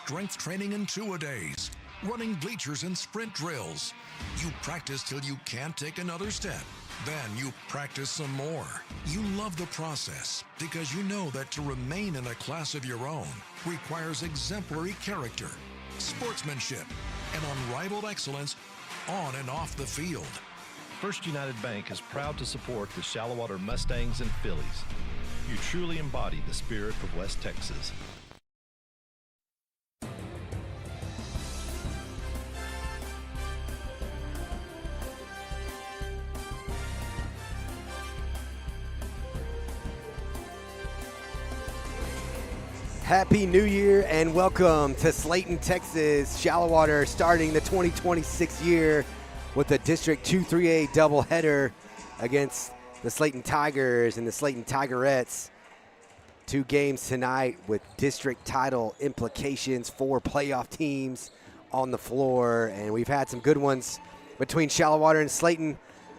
strength training in two-a-days, running bleachers and sprint drills. You practice till you can't take another step. Then you practice some more. You love the process because you know that to remain in a class of your own requires exemplary character, sportsmanship, and unrivaled excellence on and off the field. First United Bank is proud to support the Shallowater Mustangs and Fillies. You truly embody the spirit of West Texas. Happy New Year and welcome to Slaton, Texas. Shallowater starting the 2026 year with a District 2-3A doubleheader against the Slaton Tigers and the Slaton Tigerettes. 2 games tonight with district title implications for playoff teams on the floor. And we've had some good ones between Shallowater and Slaton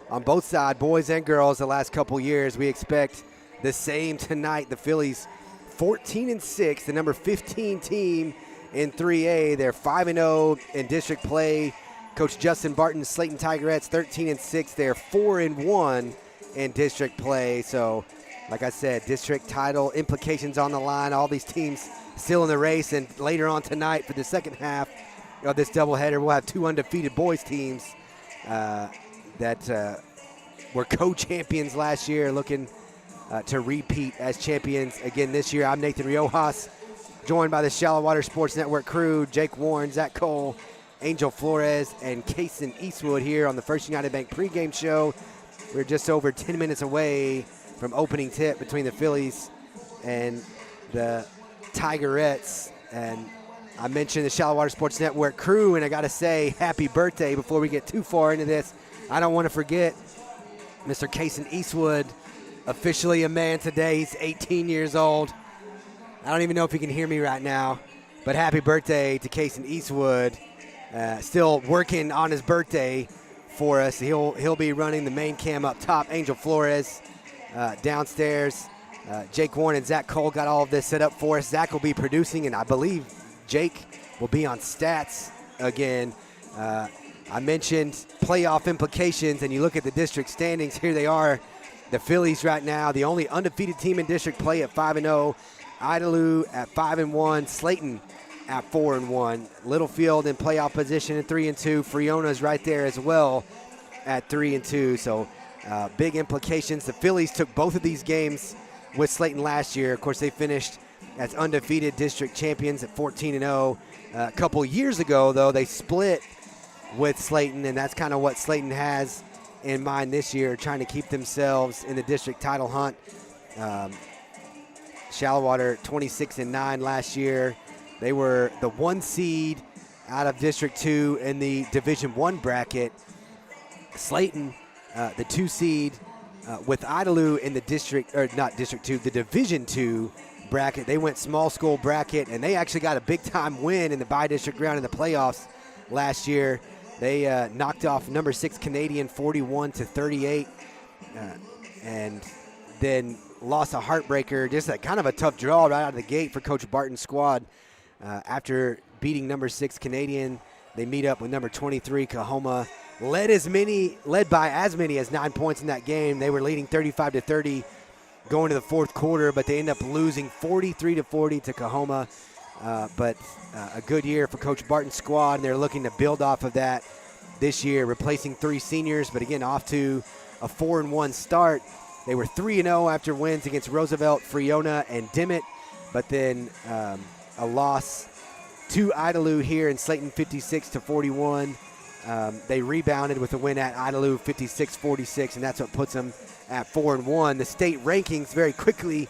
on both sides, boys and girls, the last couple years. We expect the same tonight. The Fillies 14-6, the number 15 team in 3A. They're 5-0 in district play. Coach Justin Barton's Slaton Tigerettes 13-6. They're 4-1 in district play. So, like I said, district title implications on the line. All these teams still in the race. And later on tonight for the second half of this doubleheader, we'll have 2 undefeated boys teams that were co-champions last year, looking to repeat as champions again this year. I'm Nathan Riojas, joined by the Shallowater Sports Network crew, Jake Warren, Zach Cole, Angel Flores, and Kason Eastwood here on the First United Bank pregame show. We're just over 10 minutes away from opening tip between the Fillies and the Tigerettes. And I mentioned the Shallowater Sports Network crew, and I got to say happy birthday before we get too far into this. I don't want to forget Mr. Kason Eastwood, officially a man today. He's 18 years old. I don't even know if he can hear me right now, but happy birthday to Kason Eastwood. Still working on his birthday for us. He'll be running the main cam up top. Angel Flores downstairs. Jake Warren and Zach Cole got all of this set up for us. Zach will be producing, and I believe Jake will be on stats again. I mentioned playoff implications, and you look at the district standings. Here they are. The Fillies right now, the only undefeated team in district play at 5-0. Idalou at 5-1. Slaton at 4-1. Littlefield in playoff position at 3-2. Friona's right there as well at 3-2. So big implications. The Fillies took both of these games with Slaton last year. Of course, they finished as undefeated district champions at 14-0. A couple years ago, though, they split with Slaton, and that's kind of what Slaton has in mind this year, trying to keep themselves in the district title hunt. Shallowater 26-9 last year. They were the 1 seed out of District 2 in the Division 1 bracket. Slaton, the 2 seed with Idalou in the district, or not District 2, the Division 2 bracket. They went small school bracket, and they actually got a big-time win in the bi-district round in the playoffs last year. They knocked off number 6 Canadian 41-38, and then lost a heartbreaker. Just a kind of a tough draw right out of the gate for Coach Barton's squad. After beating number 6 Canadian, they meet up with number 23 Coahoma. Led by as many as 9 points in that game. They were leading 35-30 going to the fourth quarter, but they end up losing 43-40 to Coahoma. But a good year for Coach Barton's squad, and they're looking to build off of that this year, replacing 3 seniors, but again, off to a 4-1 start. They were 3-0 after wins against Roosevelt, Friona, and Dimmitt, but then a loss to Idalou here in Slaton, 56-41. They rebounded with a win at Idalou, 56-46, and that's what puts them at 4-1. The state rankings very quickly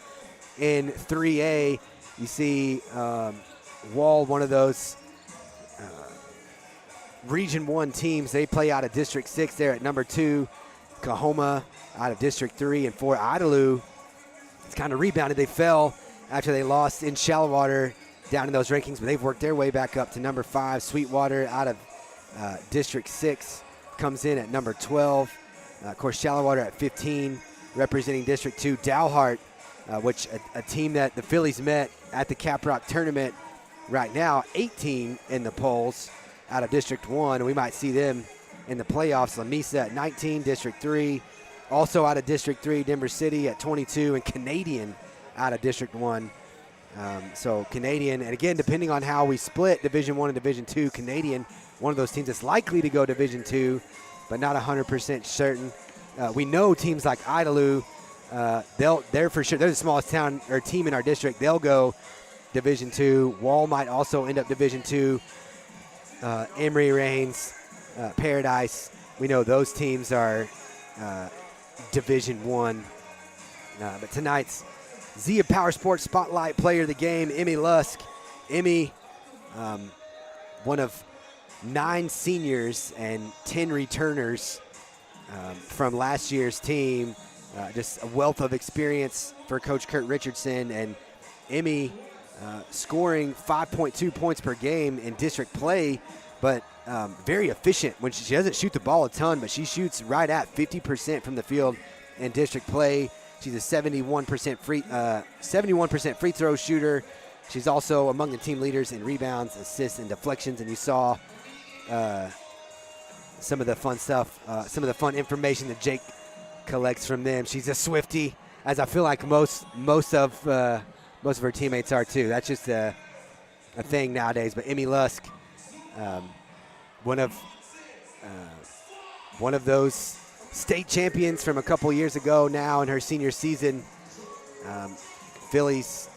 in 3A. You see Wall, one of those Region 1 teams. They play out of District 6 there at number 2. Coahoma out of District 3 and 4. Idalou, it's kind of rebounded. They fell after they lost in Shallowater down in those rankings, but they've worked their way back up to number 5. Sweetwater out of District 6 comes in at number 12. Of course, Shallowater at 15, representing District 2. Dalhart, which a team that the Fillies met at the Caprock tournament right now 18 in the polls out of District 1, and we might see them in the playoffs. Lamesa at 19, District 3. Also out of District 3, Denver City at 22, and Canadian out of District 1. So Canadian, and again, depending on how we split Division 1 and Division 2, Canadian, one of those teams that's likely to go Division 2, but not 100% certain. We know teams like Idalou, they're for sure, they're the smallest town or team in our district. They'll go Division 2. Wall might also end up Division 2. Emory, Rains, Paradise, we know those teams are Division 1. But tonight's Zia Power Sports Spotlight Player of the Game, Emmy Lusk. Emmy, one of 9 seniors and 10 returners from last year's team. Just a wealth of experience for Coach Kurt Richardson. And Emmy scoring 5.2 points per game in district play, but very efficient. When she doesn't shoot the ball a ton, but she shoots right at 50% from the field in district play. She's a 71% free throw shooter. She's also among the team leaders in rebounds, assists, and deflections. And you saw some of the fun stuff, some of the fun information that Jake collects from them. She's a Swiftie, as I feel like most of her teammates are too. That's just a thing nowadays. But Emmy Lusk, one of those state champions from a couple years ago now in her senior season. Fillies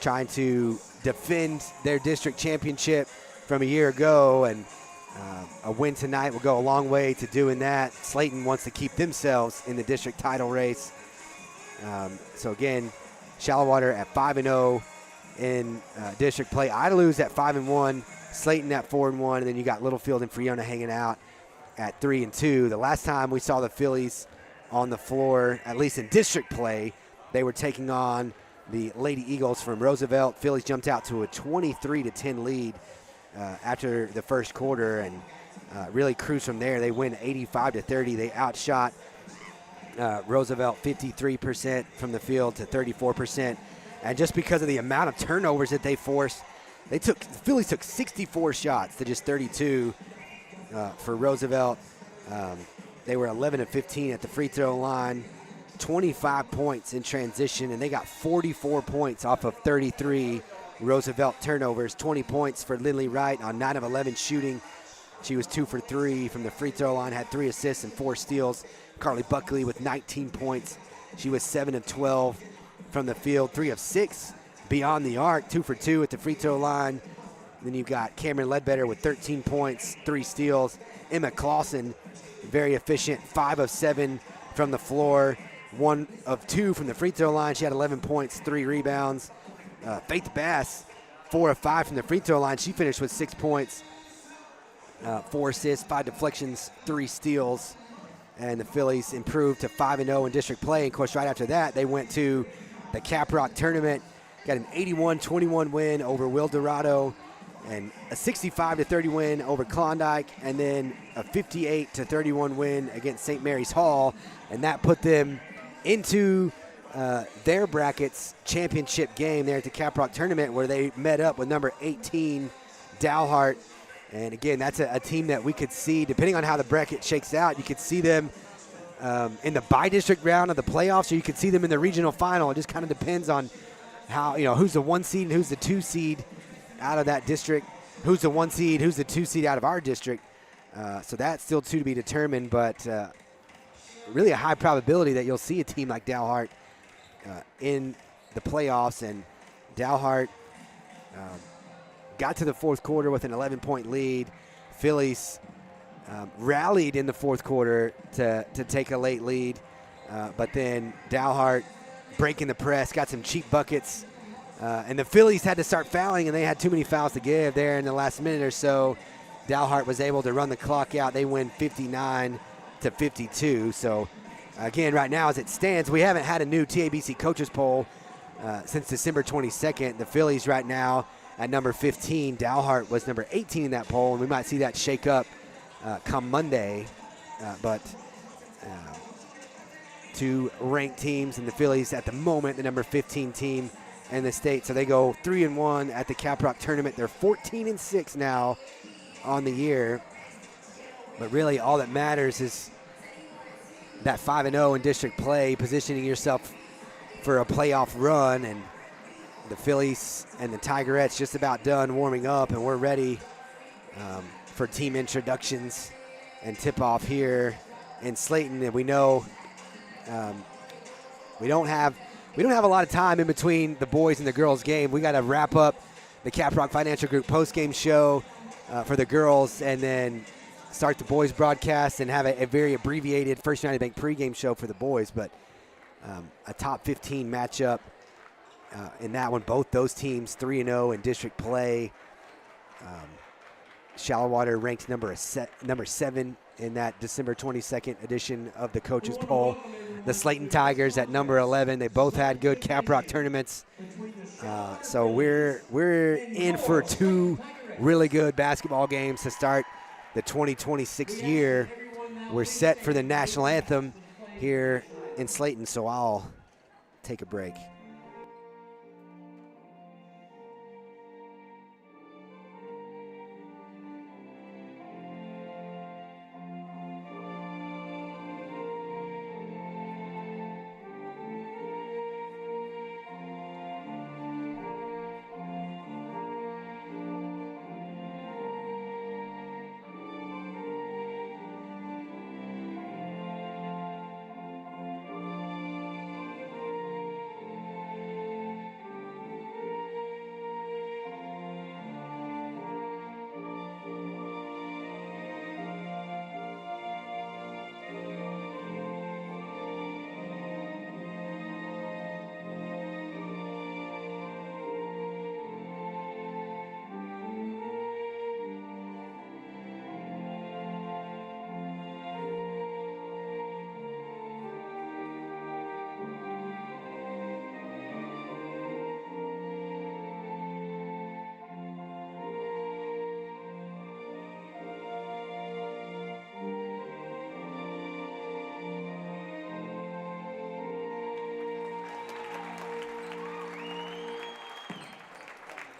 trying to defend their district championship from a year ago, and a win tonight will go a long way to doing that. Slaton wants to keep themselves in the district title race. So again, Shallowater at 5-0 in district play. Idalou's at 5-1, Slaton at 4-1, and then you got Littlefield and Friona hanging out at 3-2. The last time we saw the Fillies on the floor, at least in district play, they were taking on the Lady Eagles from Roosevelt. Fillies jumped out to a 23-10 lead after the first quarter, and really cruised from there. They win 85-30. They outshot Roosevelt 53% from the field to 34%. And just because of the amount of turnovers that they forced, the Fillies took 64 shots to just 32 for Roosevelt. They were 11-15 at the free throw line, 25 points in transition, and they got 44 points off of 33 Roosevelt turnovers. 20 points for Lindley Wright on 9 of 11 shooting. She was 2 for 3 from the free throw line, had 3 assists and 4 steals. Carly Buckley with 19 points. She was 7 of 12 from the field, 3 of 6 beyond the arc, 2 for 2 at the free throw line. Then you've got Cameron Ledbetter with 13 points, 3 steals. Emma Clausen, very efficient, 5 of 7 from the floor, 1 of 2 from the free throw line. She had 11 points, 3 rebounds. Faith Bass, 4 of 5 from the free throw line. She finished with 6 points, 4 assists, 5 deflections, 3 steals. And the Fillies improved to 5-0 in district play. And of course, right after that, they went to the Caprock tournament, got an 81-21 win over Will Dorado, and a 65-30 win over Klondike, and then a 58-31 win against St. Mary's Hall. And that put them into their brackets championship game there at the Caprock tournament, where they met up with number 18, Dalhart. And again, that's a team that we could see, depending on how the bracket shakes out, you could see them in the bi-district round of the playoffs, or you could see them in the regional final. It just kind of depends on how, who's the 1 seed and who's the 2 seed out of that district, who's the 1 seed, who's the 2 seed out of our district. So that's still to be determined, but really a high probability that you'll see a team like Dalhart in the playoffs. And Dalhart got to the fourth quarter with an 11-point lead. Fillies rallied in the fourth quarter to take a late lead, but then Dalhart breaking the press, got some cheap buckets, and the Fillies had to start fouling, and they had too many fouls to give there in the last minute or so. Dalhart was able to run the clock out. They win 59-52. So again, right now as it stands, we haven't had a new TABC coaches poll since December 22nd. The Fillies right now at number 15. Dalhart was number 18 in that poll, and we might see that shake up come Monday. But two ranked teams, and the Fillies at the moment, the number 15 team in the state. So they go 3-1 at the Caprock tournament. They're 14-6 now on the year. But really all that matters is that 5-0 in district play, positioning yourself for a playoff run. And the Fillies and the Tigerettes just about done warming up, and we're ready for team introductions and tip-off here in Slaton. And we know we don't have a lot of time in between the boys and the girls game. We got to wrap up the Caprock Financial Group post-game show for the girls, and then start the boys broadcast and have a very abbreviated First United Bank pregame show for the boys. But a top 15 matchup in that one. Both those teams 3-0 in district play. Shallowater ranked number 7 in that December 22nd edition of the coaches poll. The Slaton Tigers at number 11. They both had good Caprock tournaments. So we're in for 2 really good basketball games to start the 2026 year. We're set for the national anthem here in Slaton, so I'll take a break.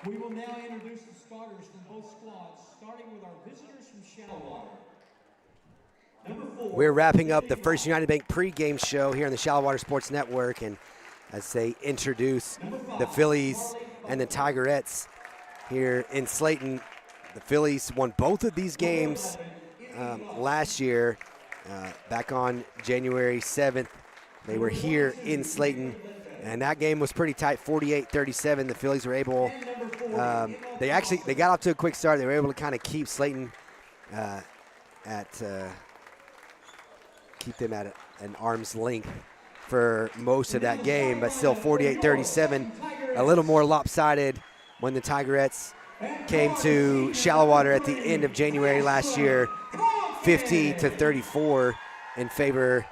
We will now introduce the starters from both squads, starting with our visitors from Shallowater. We're wrapping up the First United Bank pregame show here on the Shallowater Sports Network, and as they introduce the Fillies and the Tigerettes here in Slaton. The Fillies won both of these games last year, back on January 7th. They were here in Slaton, and that game was pretty tight, 48-37. The Fillies were able, they got off to a quick start. They were able to kind of keep Slaton keep them at an arm's length for most of that game, but still 48-37, a little more lopsided when the Tigerettes came to Shallowater at the end of January last year, 50-34 in favor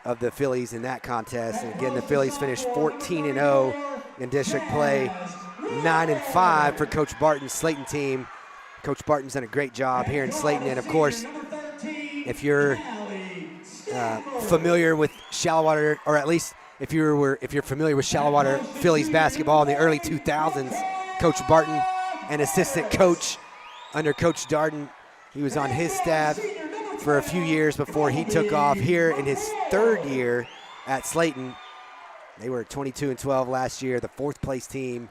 of the Fillies in that contest. And again, the Fillies finished 14-0 in district play, 9-5 for Coach Barton's Slaton team. Coach Barton's done a great job here in Slaton, and of course, if you're familiar with Shallowater, or at least if you're familiar with Shallowater Fillies basketball in the early 2000s, Coach Barton, an assistant coach under Coach Darden, he was on his staff for a few years before he took off here in his third year at Slaton. They were 22-12 last year, the fourth place team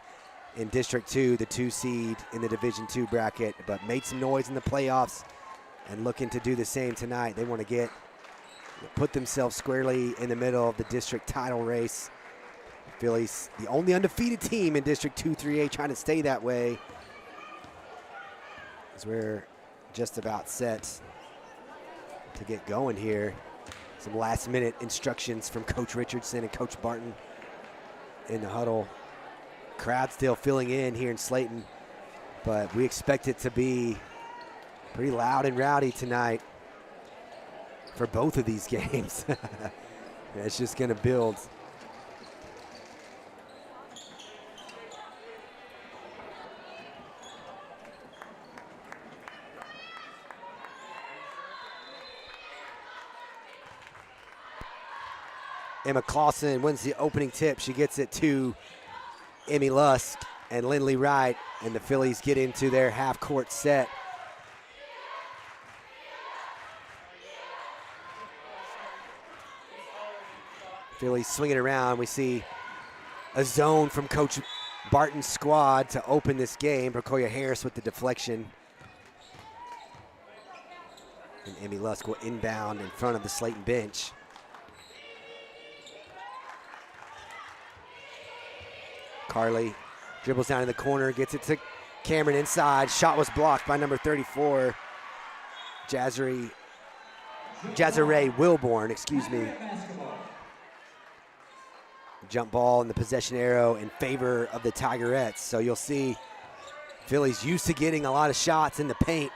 in District 2, the 2 seed in the Division 2 bracket, but made some noise in the playoffs and looking to do the same tonight. They want to put themselves squarely in the middle of the district title race. The Fillies, the only undefeated team in District 2-3A, trying to stay that way, as we're just about set to get going here. Some last minute instructions from Coach Richardson and Coach Barton in the huddle. Crowd still filling in here in Slaton, but we expect it to be pretty loud and rowdy tonight for both of these games. It's just going to build. Emma Clausen wins the opening tip. She gets it to Emmy Lusk and Lindley Wright, and the Fillies get into their half-court set. Fillies swing it around. We see a zone from Coach Barton's squad to open this game. Bracoya Harris with the deflection. And Emmy Lusk will inbound in front of the Slaton bench. Carly dribbles down in the corner, gets it to Cameron inside. Shot was blocked by number 34, Jazare Wilborn, excuse me. Jump ball and the possession arrow in favor of the Tigerettes. So you'll see Phillies used to getting a lot of shots in the paint,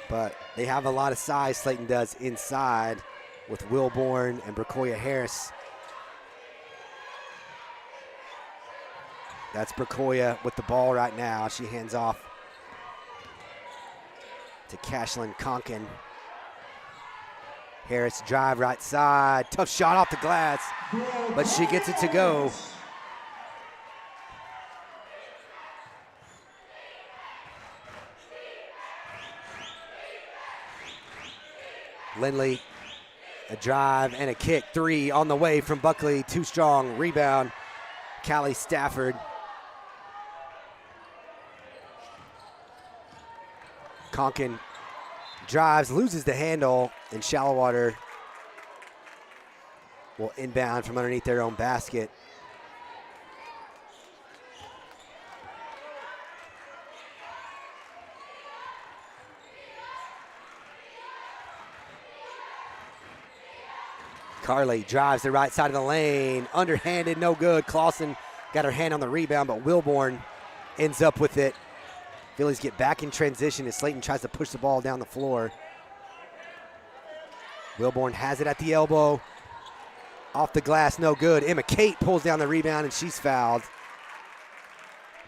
but they have a lot of size, Slaton does, inside with Wilborn and Bracoya Harris. That's Bracoya with the ball right now. She hands off to Cashlyn Conkin. Harris drive right side. Tough shot off the glass, but she gets it to go. Lindley, a drive and a kick. 3 on the way from Buckley. Too strong. Rebound, Callie Stafford. Conkin drives, loses the handle, and Shallowater will inbound from underneath their own basket. Carly drives the right side of the lane, underhanded, no good. Clausen got her hand on the rebound, but Wilborn ends up with it. Phillies get back in transition as Slaton tries to push the ball down the floor. Wilborn has it at the elbow. Off the glass, no good. Emma Kate pulls down the rebound, and she's fouled.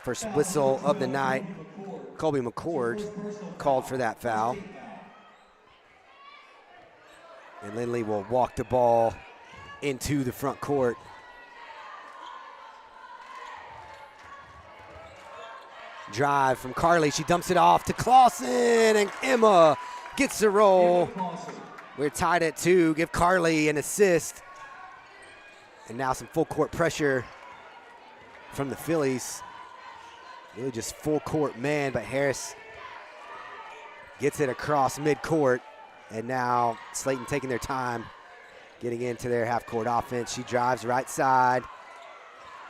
First whistle of the night. Colby McCord called for that foul. And Lindley will walk the ball into the front court. Drive from Carly. She dumps it off to Clausen, and Emma gets the roll. We're tied at 2. Give Carly an assist. And now some full court pressure from the Phillies. Really just full court man, but Harris gets it across midcourt. And now Slaton taking their time getting into their half court offense. She drives right side.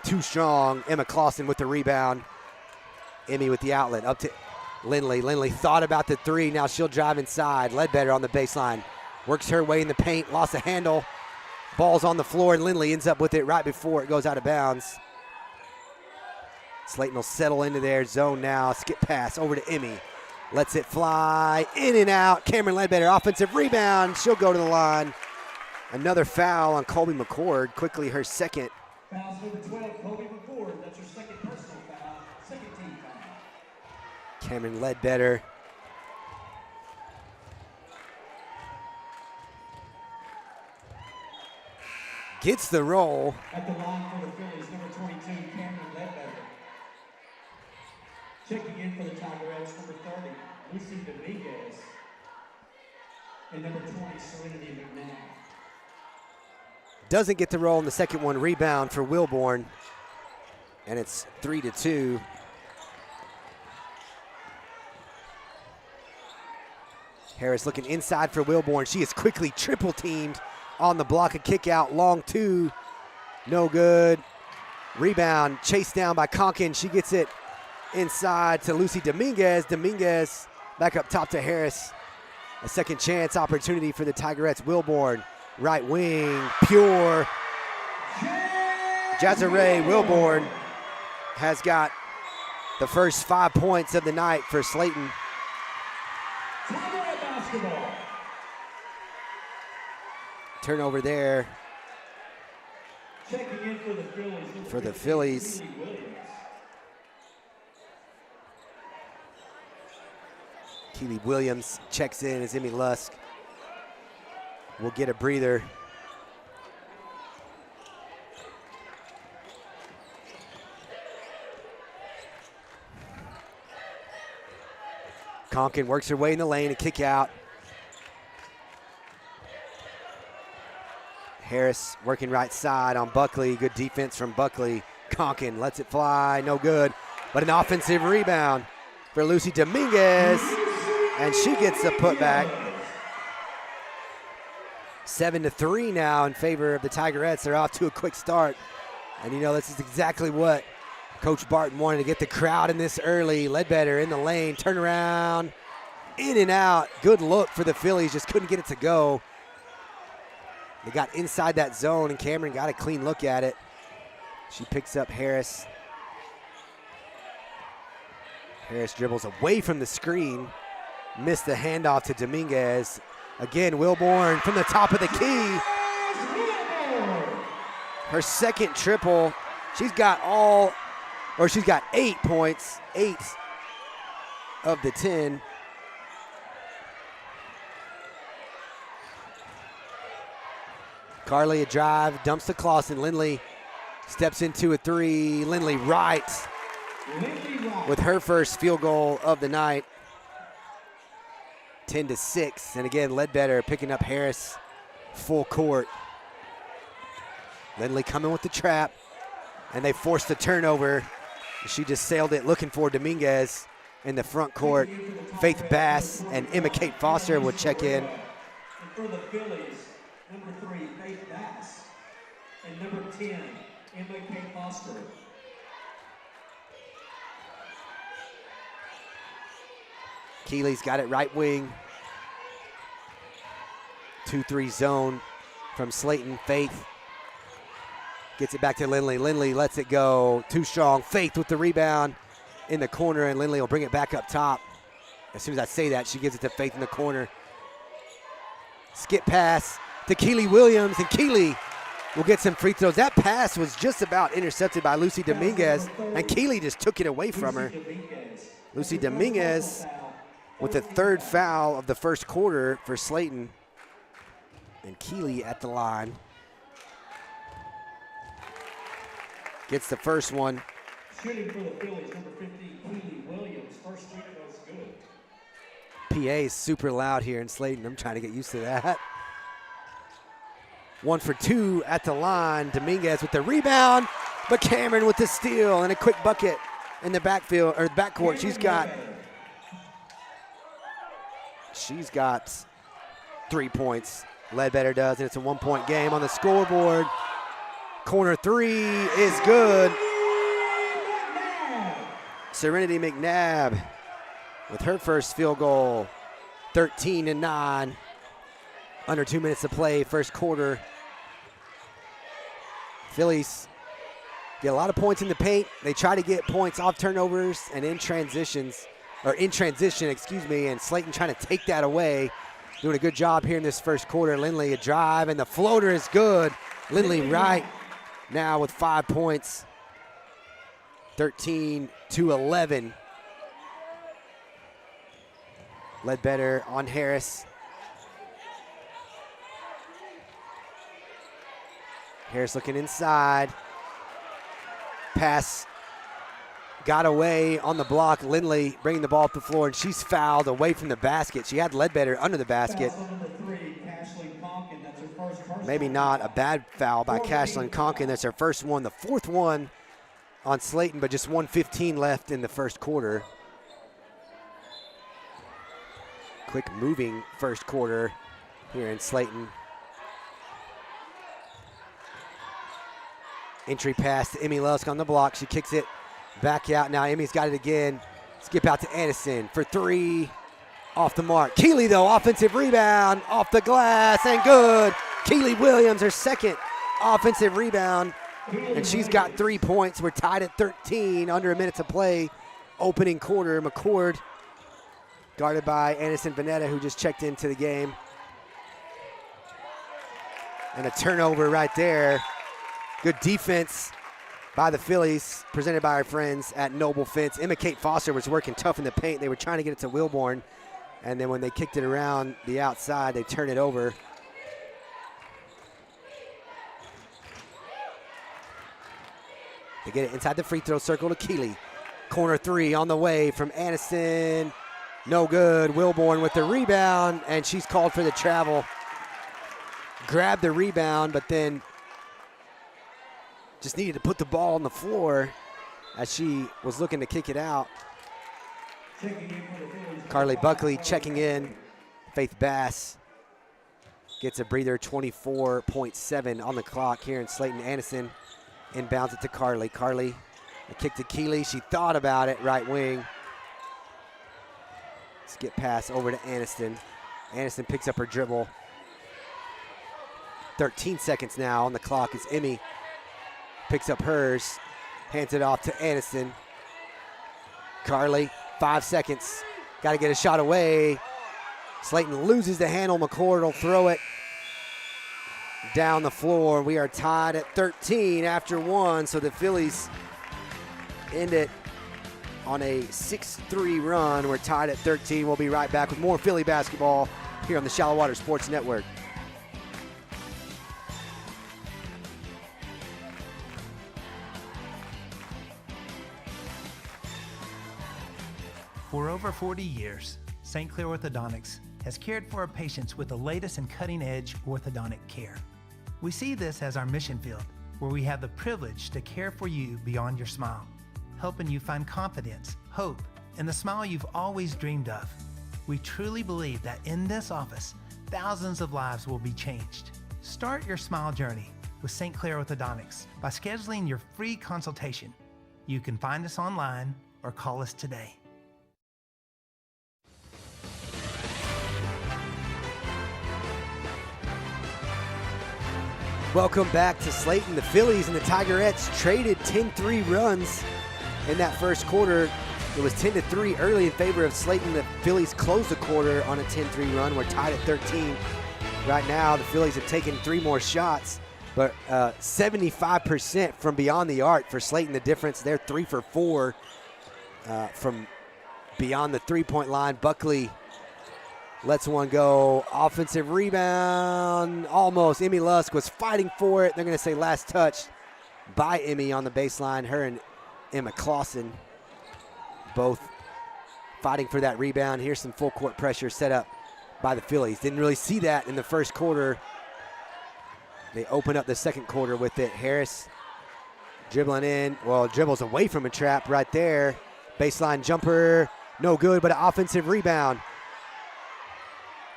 Too strong. Emma Clausen with the rebound. Emmy with the outlet up to Lindley. Lindley thought about the 3. Now she'll drive inside. Ledbetter on the baseline. Works her way in the paint. Lost the handle. Ball's on the floor, and Lindley ends up with it right before it goes out of bounds. Slaton will settle into their zone now. Skip pass over to Emmy. Lets it fly. In and out. Cameron Ledbetter, offensive rebound. She'll go to the line. Another foul on Colby McCord. Quickly her second. Fouls number 12, Colby McCord. That's your second personal foul. Second team foul. Cameron Ledbetter. Gets the roll. At the line for the Phillies, number 22, Cameron Ledbetter. Checking in for the Tigerettes, number 30, Lucy Dominguez. And number 20, Serenity McNabb. Doesn't get the roll in the second one. Rebound for Wilborn. And it's 3-2. Harris looking inside for Wilborn. She is quickly triple teamed on the block, a kick out, long 2. No good. Rebound chased down by Conkin. She gets it inside to Lucy Dominguez. Dominguez back up top to Harris. A second chance opportunity for the Tigerettes. Wilborn, right wing, pure. Jazare Wilborn has got the first 5 points of the night for Slaton. Tigerette basketball. Turnover there Checking in for the Phillies. for the Phillies. Keely Williams checks in as Emmy Lusk will get a breather. Conkin works her way in the lane, a kick out. Harris working right side on Buckley. Good defense from Buckley. Conkin lets it fly, no good. But an offensive rebound for Lucy Dominguez, and she gets the putback. 7-3 now in favor of the Tigerettes. They're off to a quick start. And you know, this is exactly what Coach Barton wanted, to get the crowd in this early. Ledbetter in the lane, turnaround, in and out. Good look for the Fillies, just couldn't get it to go. They got inside that zone, and Cameron got a clean look at it. She picks up Harris. Harris dribbles away from the screen. Missed the handoff to Dominguez. Again, Wilborn from the top of the key. Her second triple. She's got 8 points, 8 of the 10. Carly a drive, dumps to Clausen. Lindley steps into a three. Lindley right with her first field goal of the night. 10-6, and again, Ledbetter picking up Harris full court. Lindley coming with the trap, and they forced the turnover. She just sailed it looking for Dominguez in the front court. Faith Bass and Emma Kate Foster will check in. And for the Fillies, number 3, Faith Bass. And number 10, Emma Kate Foster. Keeley's got it right wing. 2-3 zone from Slaton. Faith gets it back to Lindley. Lindley lets it go. Too strong. Faith with the rebound in the corner, and Lindley will bring it back up top. As soon as I say that, she gives it to Faith in the corner. Skip pass to Keely Williams, and Keely will get some free throws. That pass was just about intercepted by Lucy Dominguez, and Keely just took it away from her. Lucy Dominguez with the third foul of the first quarter for Slaton. And Keely at the line. Gets the first one. Shooting for the Fillies, number 15, Keely Williams. First free throw is good. PA is super loud here in Slaton. I'm trying to get used to that. 1 for 2 at the line. Dominguez with the rebound, but Cameron with the steal and a quick bucket in the backfield, or the backcourt. She's got 3 points. Ledbetter does, and it's a 1-point game on the scoreboard. Corner three is good. Serenity McNabb with her first field goal. 13-9. Under 2 minutes to play, first quarter. Fillies get a lot of points in the paint. They try to get points off turnovers and in transition, and Slaton trying to take that away. Doing a good job here in this first quarter. Lindley a drive, and the floater is good. Lindley right now with 5 points. 13-11. Ledbetter on Harris. Harris looking inside. Pass got away on the block. Lindley bringing the ball up the floor, and she's fouled away from the basket. She had Ledbetter under the basket. Maybe not a bad foul by Cashlyn Conkin. That's her first one, the fourth one on Slaton, but just 1:15 left in the first quarter. Quick moving first quarter here in Slaton. Entry pass to Emmy Lusk on the block. She kicks it back out. Now Emmy's got it again. Skip out to Anderson for three. Off the mark. Keely, though, offensive rebound off the glass and good. Keely Williams, her second offensive rebound, and she's got 3 points. We're tied at 13, under a minute to play. Opening quarter. McCord guarded by Anderson Vanetta, who just checked into the game. And a turnover right there. Good defense by the Fillies, presented by our friends at Noble Fence. Emma Kate Foster was working tough in the paint. They were trying to get it to Wilborn, and then when they kicked it around the outside, they turned it over. They get it inside the free throw circle to Keely. Corner three on the way from Anderson. No good. Wilborn with the rebound, and she's called for the travel. Grabbed the rebound, but then just needed to put the ball on the floor as she was looking to kick it out. Carly Buckley checking in. Faith Bass gets a breather, 24.7 on the clock here in Slaton. Anderson inbounds it to Carly. Carly, a kick to Keeley. She thought about it, right wing. Skip pass over to Aniston. Aniston picks up her dribble. 13 seconds now on the clock as Emmy picks up hers, hands it off to Aniston. Carly, 5 seconds. Got to get a shot away. Slaton loses the handle. McCord will throw it down the floor. We are tied at 13 after 1, so the Fillies end it on a 6-3 run. We're tied at 13. We'll be right back with more Philly basketball here on the Shallow Water Sports Network. For over 40 years, St. Clair Orthodontics has cared for our patients with the latest and cutting-edge orthodontic care. We see this as our mission field, where we have the privilege to care for you beyond your smile, helping you find confidence, hope, and the smile you've always dreamed of. We truly believe that in this office, thousands of lives will be changed. Start your smile journey with St. Clair Orthodontics by scheduling your free consultation. You can find us online or call us today. Welcome back to Slaton. The Fillies and the Tigerettes traded 10-3 runs in that first quarter. It was 10-3 early in favor of Slaton. The Fillies closed the quarter on a 10-3 run. We're tied at 13. Right now, the Fillies have taken 3 more shots, but 75% from beyond the arc for Slaton. The difference, they're 3 for 4 from beyond the three-point line. Buckley lets one go. Offensive rebound, almost. Emmy Lusk was fighting for it. They're going to say last touch by Emmy on the baseline. Her and Emma Clausen both fighting for that rebound. Here's some full court pressure set up by the Fillies. Didn't really see that in the first quarter. They open up the second quarter with it. Harris dribbling in. Well, dribbles away from a trap right there. Baseline jumper, no good, but an offensive rebound.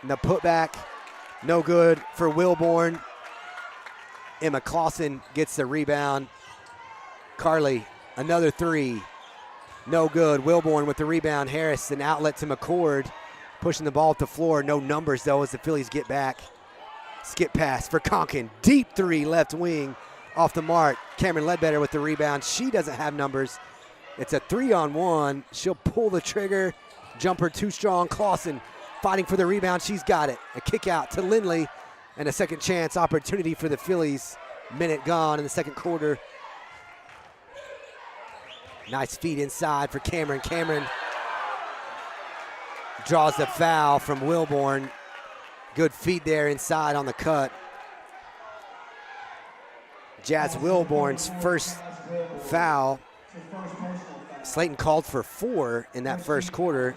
And the putback, no good for Wilborn. Emma Clausen gets the rebound. Carly, another 3. No good. Wilborn with the rebound. Harris, an outlet to McCord. Pushing the ball at the floor. No numbers, though, as the Fillies get back. Skip pass for Conkin. Deep 3, left wing. Off the mark. Cameron Ledbetter with the rebound. She doesn't have numbers. It's a 3-on-1. She'll pull the trigger. Jumper too strong. Clausen fighting for the rebound. She's got it. A kick out to Lindley. And a second chance opportunity for the Fillies. Minute gone in the second quarter. Nice feed inside for Cameron. Cameron draws the foul from Wilborn. Good feed there inside on the cut. Jazz Wilborn's first foul. Slaton called for 4 in that first quarter.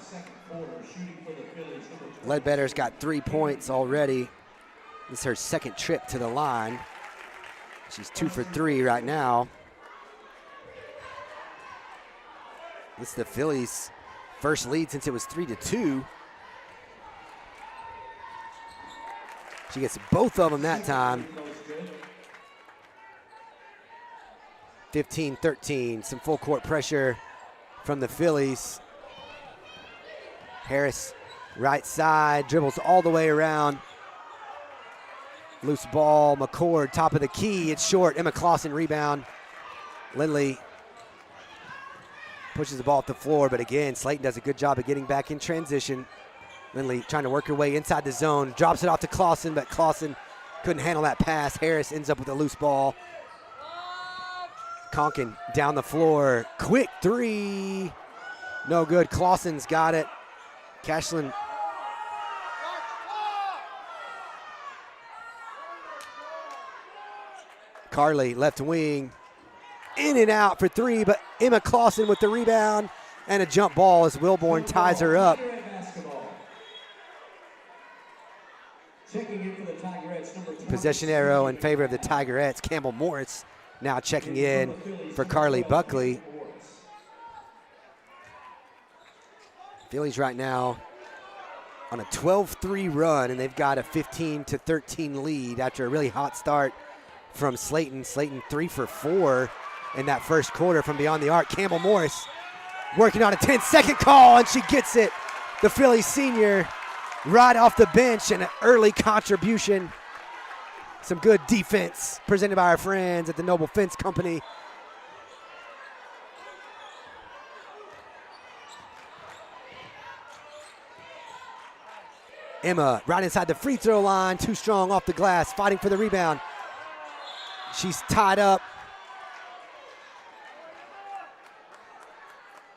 Ledbetter's got 3 points already. This is her second trip to the line. She's 2 for 3 right now. This is the Phillies' first lead since it was 3-2. She gets both of them that time. 15-13, some full court pressure from the Fillies. Harris, right side, dribbles all the way around. Loose ball, McCord, top of the key, it's short. Emma Clausen rebound. Lindley pushes the ball off the floor, but again, Slaton does a good job of getting back in transition. Lindley trying to work her way inside the zone, drops it off to Clausen, but Clausen couldn't handle that pass. Harris ends up with a loose ball. Conkin down the floor, quick 3, no good. Clausen's got it. Cashlin Carly, left wing, in and out for 3, but Emma Clausen with the rebound and a jump ball as Wilborn ties her up. Possession arrow in favor of the Tigerettes. Campbell Morris now checking in for Carly Buckley. Fillies right now on a 12-3 run, and they've got a 15-13 lead after a really hot start from Slaton. Slaton 3 for 4 in that first quarter from beyond the arc. Campbell Morris working on a 10-second call, and she gets it. The Phillies senior right off the bench, and an early contribution. Some good defense presented by our friends at the Noble Fence Company. Emma right inside the free throw line, too strong off the glass, fighting for the rebound. She's tied up.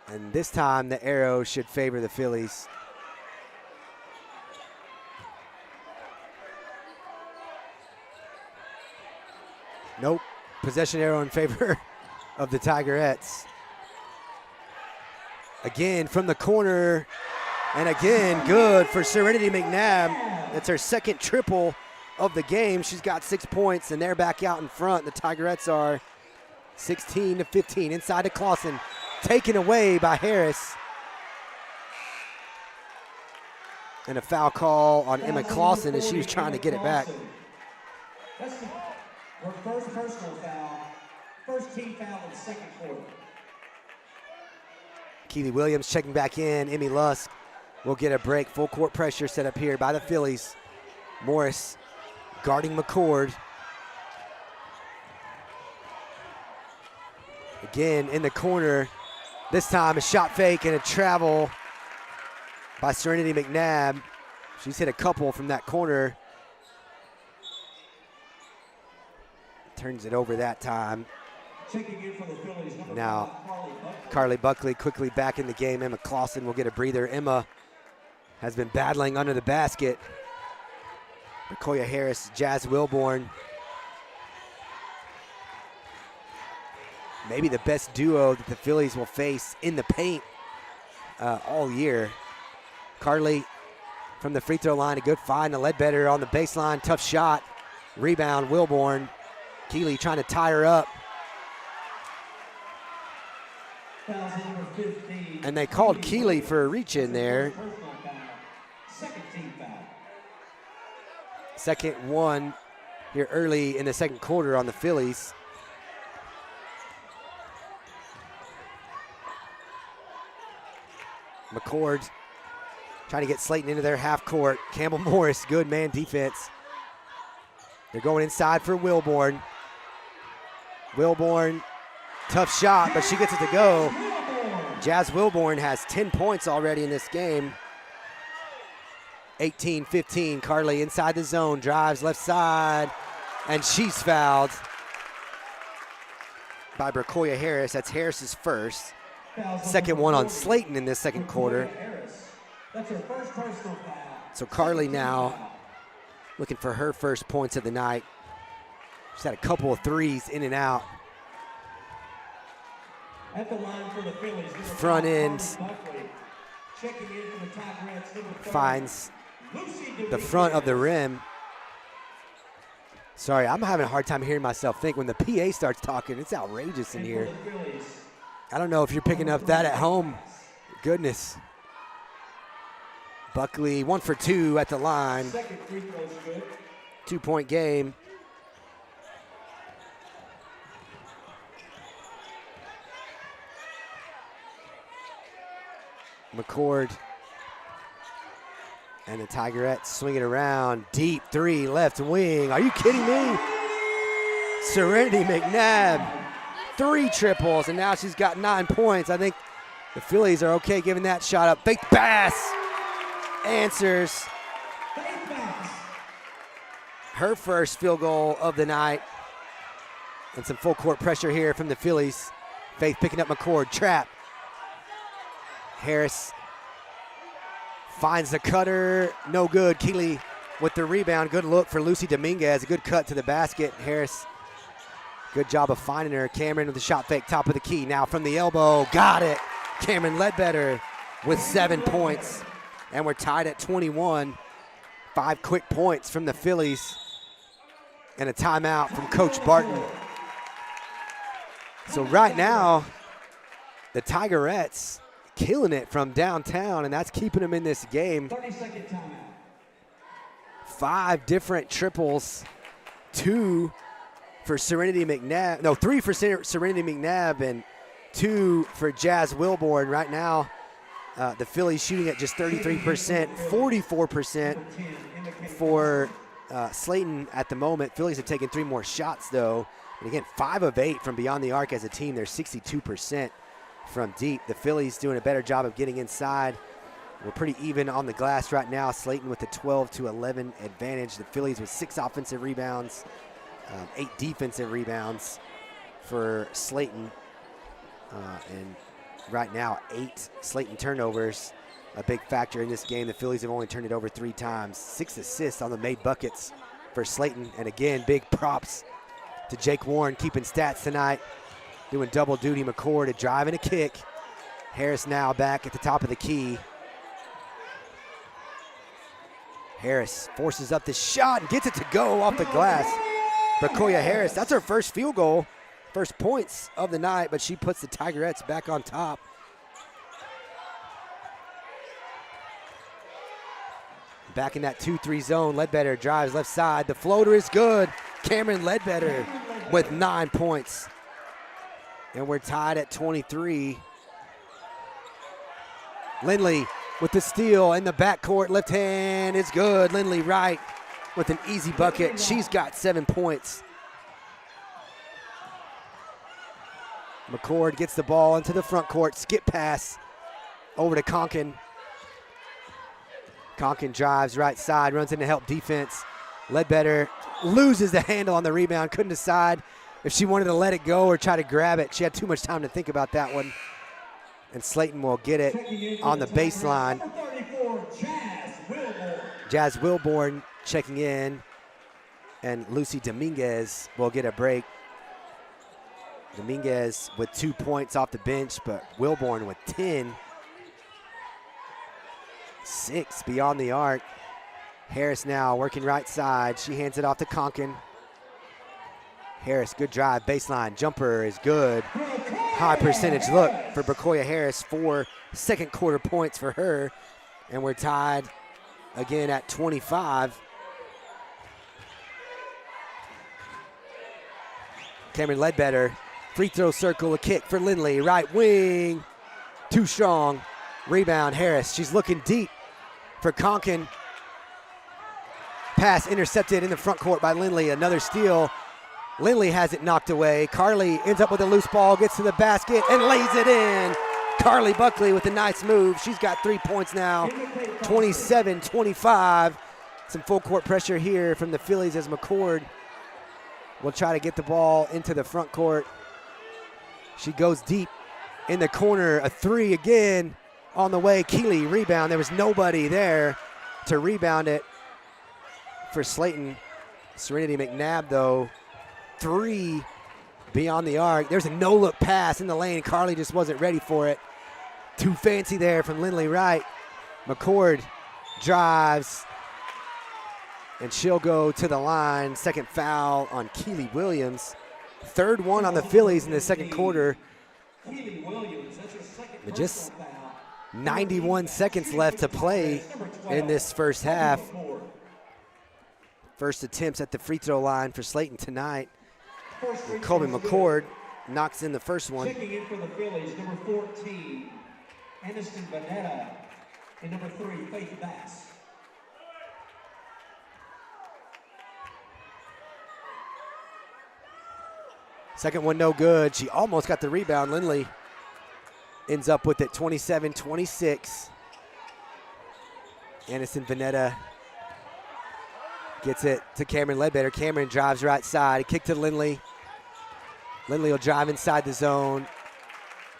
And this time the arrow should favor the Phillies. Nope, possession arrow in favor of the Tigerettes. Again from the corner, and again good for Serenity McNabb. That's her second triple of the game. She's got 6 points, and they're back out in front. The Tigerettes are 16-15. Inside to Clausen, taken away by Harris. And a foul call on Emma Clausen as she was trying to get it back. That's her first personal foul, first team foul in the second quarter. Keely Williams checking back in. Emmy Lusk will get a break. Full court pressure set up here by the Phillies. Morris guarding McCord. Again in the corner. This time a shot fake and a travel by Serenity McNabb. She's hit a couple from that corner. Turns it over that time. Now Carly Buckley quickly back in the game. Emma Clausen will get a breather. Emma has been battling under the basket. Rakoya Harris, Jazz Wilborn. Maybe the best duo that the Phillies will face in the paint all year. Carly from the free throw line, a good find. A Ledbetter on the baseline, tough shot. Rebound, Wilborn. Keely trying to tie her up. And they called Keely for a reach in there. Second one here early in the second quarter on the Phillies. McCord trying to get Slaton into their half court. Campbell Morris, good man defense. They're going inside for Wilborn. Wilborn, tough shot, but she gets it to go. Jazz Wilborn has 10 points already in this game. 18-15, Carly inside the zone, drives left side, and she's fouled by Brakoya Harris. That's Harris's first. Second one on Slaton in this second quarter. So Carly now looking for her first points of the night. She's had a couple of threes in and out. At the line for the Phillies, front end finds the front of the rim. Sorry, I'm having a hard time hearing myself think. When the PA starts talking, it's outrageous in here. I don't know if you're picking up that at home. Goodness. Buckley 1 for 2 at the line. 2-point game. McCord and the Tigerettes swing it around. Deep three, left wing. Are you kidding me? Serenity McNabb, 3 triples, and now she's got 9 points. I think the Phillies are okay giving that shot up. Fake pass, answers. Her first field goal of the night. And some full court pressure here from the Phillies. Faith picking up McCord, trap. Harris finds the cutter, no good. Keely with the rebound, good look for Lucy Dominguez, a good cut to the basket. Harris, good job of finding her. Cameron with the shot fake, top of the key. Now from the elbow, got it. Cameron Ledbetter with 7 points, and we're tied at 21. 5 quick points from the Phillies. and a timeout from Coach Barton. So right now, the Tigerettes killing it from downtown, and that's keeping them in this game. 30-second timeout. 5 different triples, 2 for Serenity McNabb. No, 3 for Serenity McNabb and 2 for Jazz Wilborn. Right now, the Phillies shooting at just 33%, 44% for Slaton at the moment. Phillies have taken 3 more shots, though. And again, 5 of 8 from beyond the arc as a team. They're 62% from deep. The Phillies doing a better job of getting inside. We're pretty even on the glass right now. Slaton with a 12-11 advantage. The Phillies with 6 offensive rebounds, 8 defensive rebounds for Slaton. And right now, 8 Slaton turnovers, a big factor in this game. The Phillies have only turned it over 3 times. 6 assists on the made buckets for Slaton. And again, big props to Jake Warren, keeping stats tonight, doing double duty. McCord, a drive and a kick. Harris now back at the top of the key. Harris forces up the shot and gets it to go off the glass. Brakoya Harris, that's her first field goal, first points of the night, but she puts the Tigerettes back on top. Back in that 2-3 zone, Ledbetter drives left side. The floater is good. Cameron Ledbetter with 9 points. And we're tied at 23. Lindley with the steal in the backcourt. Left hand is good. Lindley Wright with an easy bucket. She's got 7 points. McCord gets the ball into the front court. Skip pass over to Conkin. Conkin drives right side, runs in to help defense. Ledbetter loses the handle on the rebound. Couldn't decide if she wanted to let it go or try to grab it. She had too much time to think about that one. And Slaton will get it on the baseline. Jazz Wilborn checking in. And Lucy Dominguez will get a break. Dominguez with 2 points off the bench, but Wilborn with 10. 6 beyond the arc. Harris now working right side. She hands it off to Conkin. Harris, good drive, baseline, jumper is good. High percentage look for Brakoya Harris, 4 second quarter points for her. And we're tied again at 25. Cameron Ledbetter, free throw circle, a kick for Lindley, right wing, too strong. Rebound, Harris, she's looking deep for Conkin. Pass intercepted in the front court by Lindley, another steal. Lindley has it knocked away. Carly ends up with a loose ball, gets to the basket, and lays it in. Carly Buckley with a nice move. She's got 3 points now, 27-25. Some full court pressure here from the Phillies as McCord will try to get the ball into the front court. She goes deep in the corner, a 3 again on the way. Keeley rebound. There was nobody there to rebound it for Slaton. Serenity McNabb, though, 3 beyond the arc. There's a no-look pass in the lane. Carly just wasn't ready for it. Too fancy there from Lindley Wright. McCord drives, and she'll go to the line. Second foul on Keely Williams. Third one on the Phillies in the second quarter. But just 91 seconds left to play in this first half. First attempts at the free throw line for Slaton tonight. Colby McCord knocks in the first one. Checking in for the Phillies, number 14, Aniston Vanetta, and number 3, Faith Bass. Second one no good. She almost got the rebound. Lindley ends up with it, 27-26. Aniston Vanetta gets it to Cameron Ledbetter. Cameron drives right side. A kick to Lindley. Lindley will drive inside the zone,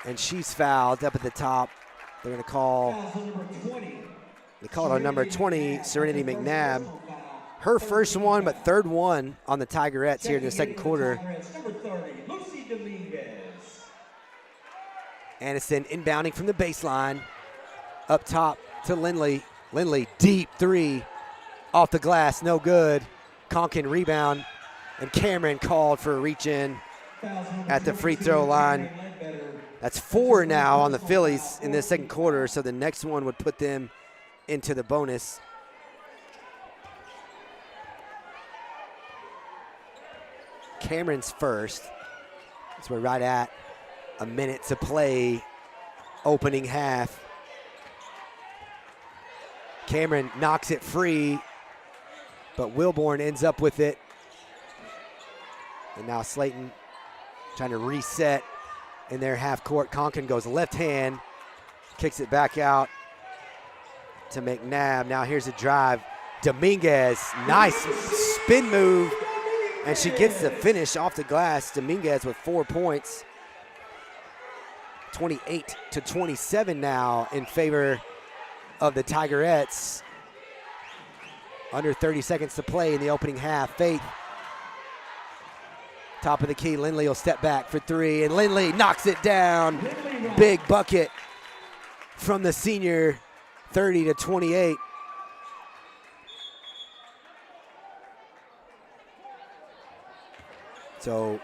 and she's fouled up at the top. They're going to call it on number 20, Serenity McNabb. Her first one, but third one on the Tigerettes here in the second quarter. Aniston inbounding from the baseline. Up top to Lindley. Lindley, deep 3 off the glass, no good. Conkin rebound. And Cameron called for a reach-in at the free throw line. That's 4 now on the Fillies in this second quarter, so the next one would put them into the bonus. Cameron's first. So we're right at a minute to play, opening half. Cameron knocks it free, but Wilborn ends up with it. And now Slaton trying to reset in their half court. Conklin goes left hand, kicks it back out to McNabb. Now here's a drive. Dominguez, nice spin move, and she gets the finish off the glass. Dominguez with 4 points. 28-27 now in favor of the Tigerettes. Under 30 seconds to play in the opening half. Faith, top of the key. Lindley will step back for 3, and Lindley knocks it down. Big bucket from the senior, 30-28. So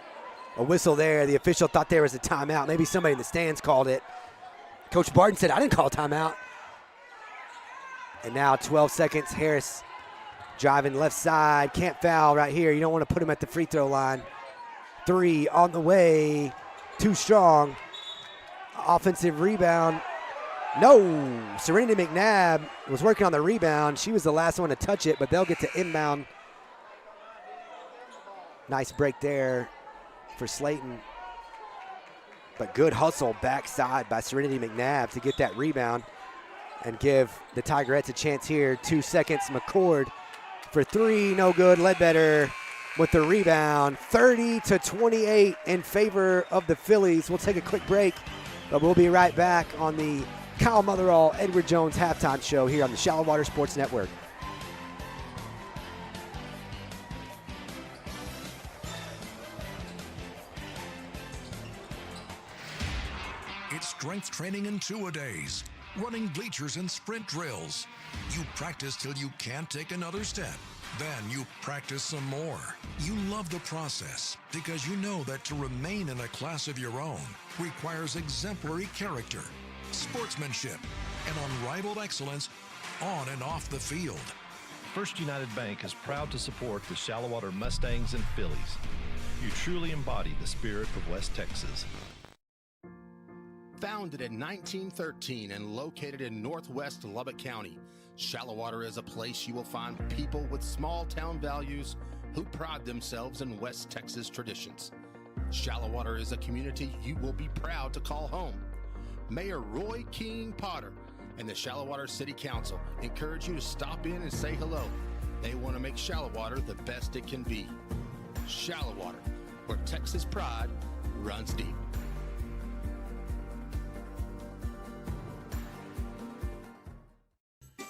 a whistle there. The official thought there was a timeout. Maybe somebody in the stands called it. Coach Barton said, I didn't call a timeout. And now 12 seconds. Harris driving left side. Can't foul right here. You don't want to put him at the free throw line. 3 on the way. Too strong. Offensive rebound. No. Serenity McNabb was working on the rebound. She was the last one to touch it, but they'll get to inbound. Nice break there for Slaton. But good hustle backside by Serenity McNabb to get that rebound and give the Tigerettes a chance here. 2 seconds. McCord for 3, no good. Ledbetter with the rebound. 30-28 in favor of the Fillies. We'll take a quick break, but we'll be right back on the Kyle Motherall, Edward Jones halftime show here on the Shallow Water Sports Network. It's strength training in 2-a-days, running bleachers and sprint drills. You practice till you can't take another step. Then you practice some more. You love the process because you know that to remain in a class of your own requires exemplary character, sportsmanship, and unrivaled excellence on and off the field. First United Bank is proud to support the Shallow Water Mustangs and Fillies. You truly embody the spirit of West Texas. Founded in 1913 and located in northwest Lubbock County, Shallow Water is a place you will find people with small town values who pride themselves in West Texas traditions. Shallow Water is a community you will be proud to call home. Mayor Roy King Potter and the Shallow Water City Council encourage you to stop in and say hello. They want to make Shallow Water the best it can be. Shallow Water, where Texas pride runs deep.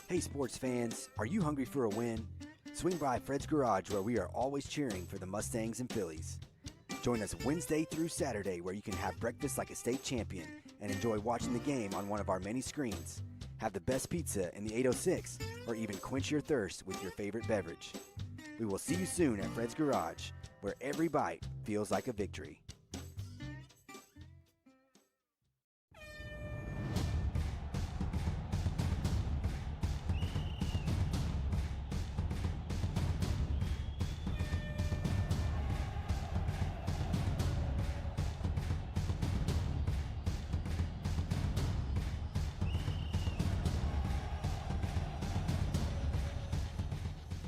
Hey sports fans, are you hungry for a win? Swing by Fred's Garage, where we are always cheering for the Mustangs and Fillies. Join us Wednesday through Saturday, where you can have breakfast like a state champion and enjoy watching the game on one of our many screens. Have the best pizza in the 806, or even quench your thirst with your favorite beverage. We will see you soon at Fred's Garage, where every bite feels like a victory.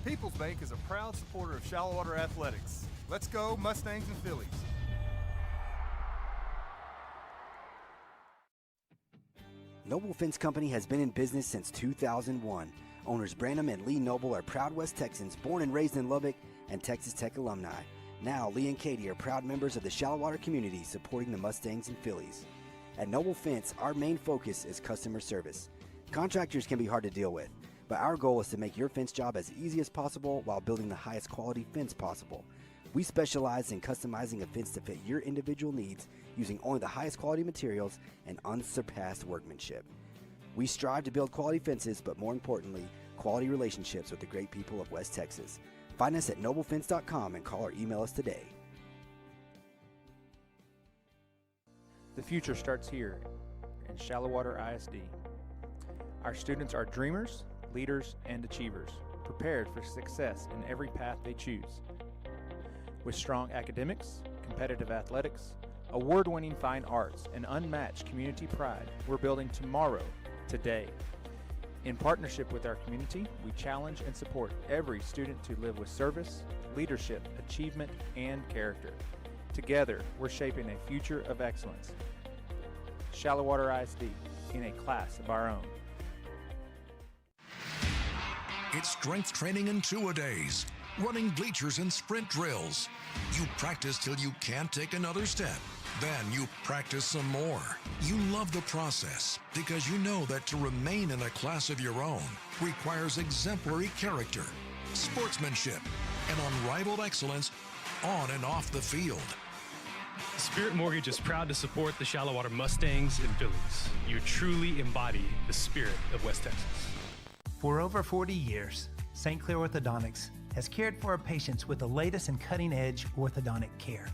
Peoples Bank is a proud supporter of Shallow Water Athletics. Let's go, Mustangs and Fillies. Noble Fence Company has been in business since 2001. Owners Branham and Lee Noble are proud West Texans, born and raised in Lubbock and Texas Tech alumni. Now, Lee and Katie are proud members of the Shallow Water community supporting the Mustangs and Fillies. At Noble Fence, our main focus is customer service. Contractors can be hard to deal with, but our goal is to make your fence job as easy as possible while building the highest quality fence possible. We specialize in customizing a fence to fit your individual needs using only the highest quality materials and unsurpassed workmanship. We strive to build quality fences, but more importantly, quality relationships with the great people of West Texas. Find us at noblefence.com and call or email us today. The future starts here in Shallowater ISD. Our students are dreamers, leaders, and achievers, prepared for success in every path they choose. With strong academics, competitive athletics, award-winning fine arts, and unmatched community pride, we're building tomorrow, today. In partnership with our community, we challenge and support every student to live with service, leadership, achievement, and character. Together, we're shaping a future of excellence. Shallowater ISD, in a class of our own. It's strength training in two-a-days, running bleachers and sprint drills. You practice till you can't take another step. Then you practice some more. You love the process because you know that to remain in a class of your own requires exemplary character, sportsmanship, and unrivaled excellence on and off the field. Spirit Mortgage is proud to support the Shallowater Mustangs and Fillies. You truly embody the spirit of West Texas. For over 40 years, St. Clair Orthodontics has cared for our patients with the latest and cutting-edge orthodontic care.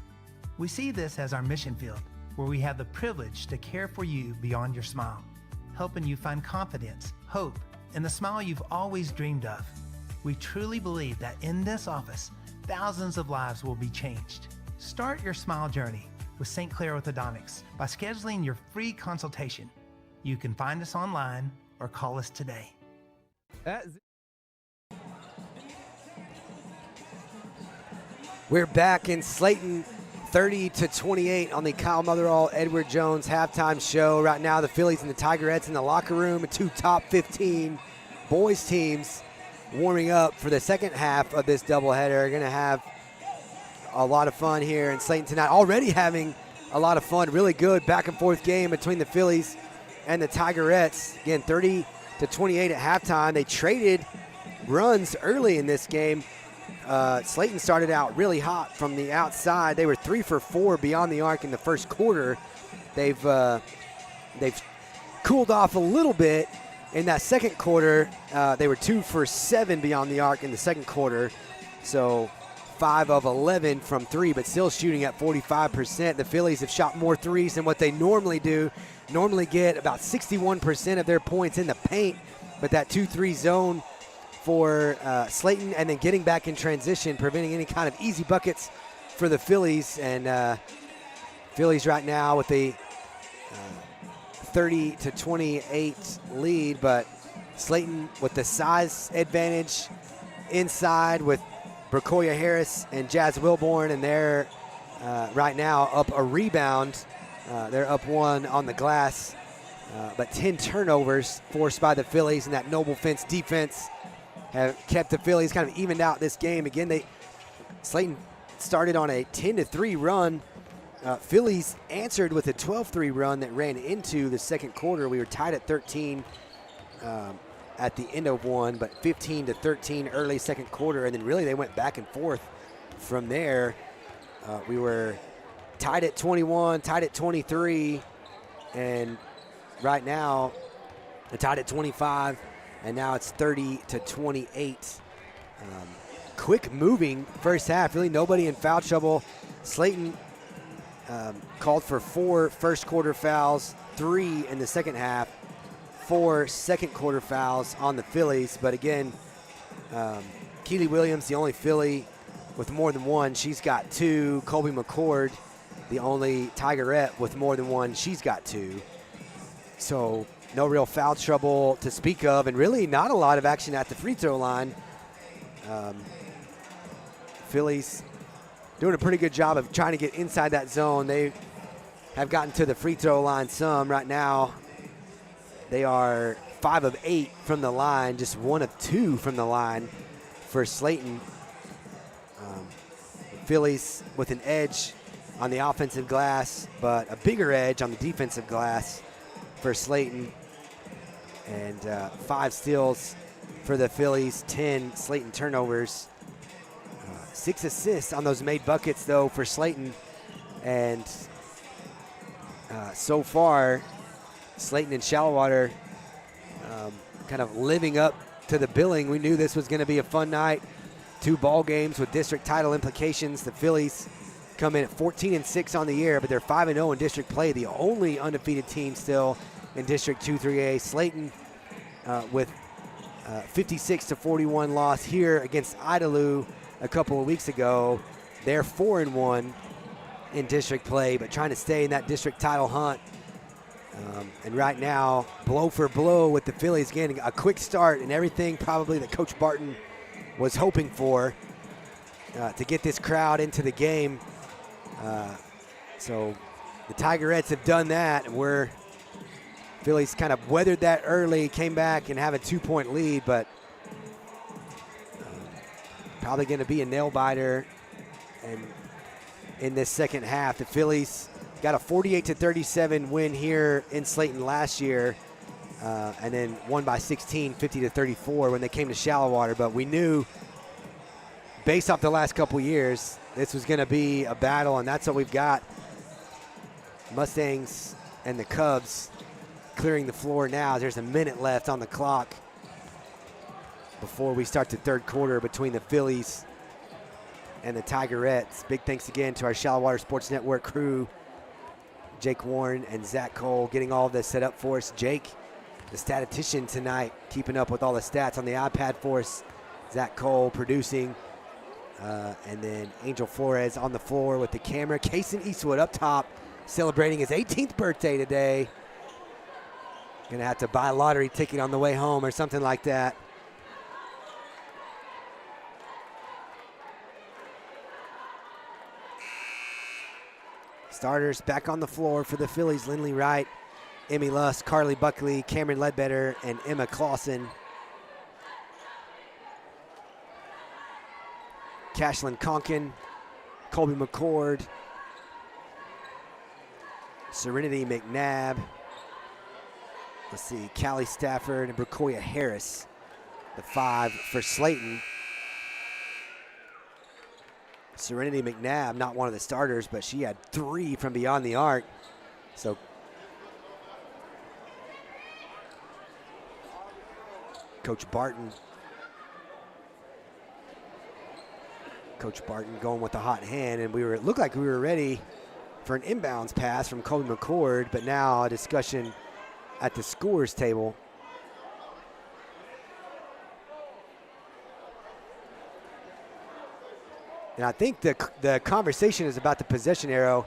We see this as our mission field, where we have the privilege to care for you beyond your smile, helping you find confidence, hope, and the smile you've always dreamed of. We truly believe that in this office, thousands of lives will be changed. Start your smile journey with St. Clair Orthodontics by scheduling your free consultation. You can find us online or call us today. We're back in Slaton, 30-28 on the Kyle Motherall Edward Jones halftime show. Right now, the Phillies and the Tigerettes in the locker room, two top 15 boys teams warming up for the second half of this doubleheader. Going to have a lot of fun here in Slaton tonight. Already having a lot of fun. Really good back and forth game between the Phillies and the Tigerettes. Again, 30-28 at halftime. They traded runs early in this game. Slaton started out really hot from the outside. They were 3 for 4 beyond the arc in the first quarter. They've cooled off a little bit in that second quarter. They were 2 for 7 beyond the arc in the second quarter. So 5 of 11 from 3, but still shooting at 45%. The Phillies have shot more threes than what they normally do. Normally get about 61% of their points in the paint, but that 2-3 zone for Slaton, and then getting back in transition, preventing any kind of easy buckets for the Phillies. And Phillies right now with a 30-28 lead, but Slaton with the size advantage inside with Bracoya Harris and Jazz Wilborn, and they're right now up a rebound. They're up 1 on the glass, but 10 turnovers forced by the Phillies, and that Noble Fence defense have kept the Phillies kind of evened out this game. Again, Slaton started on a 10-3 run. Phillies answered with a 12-3 run that ran into the second quarter. We were tied at 13 at the end of one, but 15-13 early second quarter, and then really they went back and forth from there. We were tied at 21, tied at 23, and right now they're tied at 25. And now it's 30-28. Quick moving first half. Really nobody in foul trouble. Slaton called for 4 first quarter fouls, 3 in the second half, 4 second quarter fouls on the Phillies. But again, Keely Williams, the only Philly with more than 1. She's got 2. Colby McCord, the only Tigerette with more than 1. She's got 2. So no real foul trouble to speak of, and really not a lot of action at the free throw line. Phillies doing a pretty good job of trying to get inside that zone. They have gotten to the free throw line some. Right now, they are 5 of 8 from the line, just 1 of 2 from the line for Slaton. Phillies with an edge on the offensive glass, but a bigger edge on the defensive glass for Slaton. And 5 steals for the Phillies, 10 Slaton turnovers. 6 assists on those made buckets, though, for Slaton. And so far, Slaton and Shallowater kind of living up to the billing. We knew this was going to be a fun night 2 ball games with district title implications. The Fillies come in at 14-6 on the year, but they're 5-0 in district play, the only undefeated team still in District 2-3A. Slaton with 56-41 loss here against Idalou a couple of weeks ago. They're 4-1 in district play, but trying to stay in that district title hunt. And right now, blow for blow with the Fillies, getting a quick start and everything probably that Coach Barton was hoping for to get this crowd into the game. So the Tigerettes have done that, and Phillies kind of weathered that early, came back and have a 2-point lead, but probably going to be a nail-biter. And in this second half, the Phillies got a 48-37 win here in Slaton last year, and then won by 16, 50-34 when they came to Shallowater. But we knew, based off the last couple years, this was going to be a battle, and that's what we've got. Mustangs and the Cubs clearing the floor now. There's a minute left on the clock before we start the third quarter between the Fillies and the Tigerettes. Big thanks again to our Shallowater Sports Network crew, Jake Warren and Zach Cole, getting all of this set up for us. Jake, the statistician tonight, keeping up with all the stats on the iPad for us. Zach Cole producing. And then Angel Flores on the floor with the camera. Kason Eastwood up top, celebrating his 18th birthday today. Gonna have to buy a lottery ticket on the way home or something like that. Starters back on the floor for the Phillies: Lindley Wright, Emmy Lusk, Carly Buckley, Cameron Ledbetter, and Emma Clausen. Cashlyn Conkin, Colby McCord, Serenity McNabb. Let's see, Callie Stafford and Bracoya Harris, the 5 for Slaton. Serenity McNabb, not one of the starters, but she had 3 from beyond the arc. So Coach Barton going with the hot hand, and it looked like we were ready for an inbounds pass from Colby McCord, but now a discussion at the scorers table. And I think the conversation is about the possession arrow.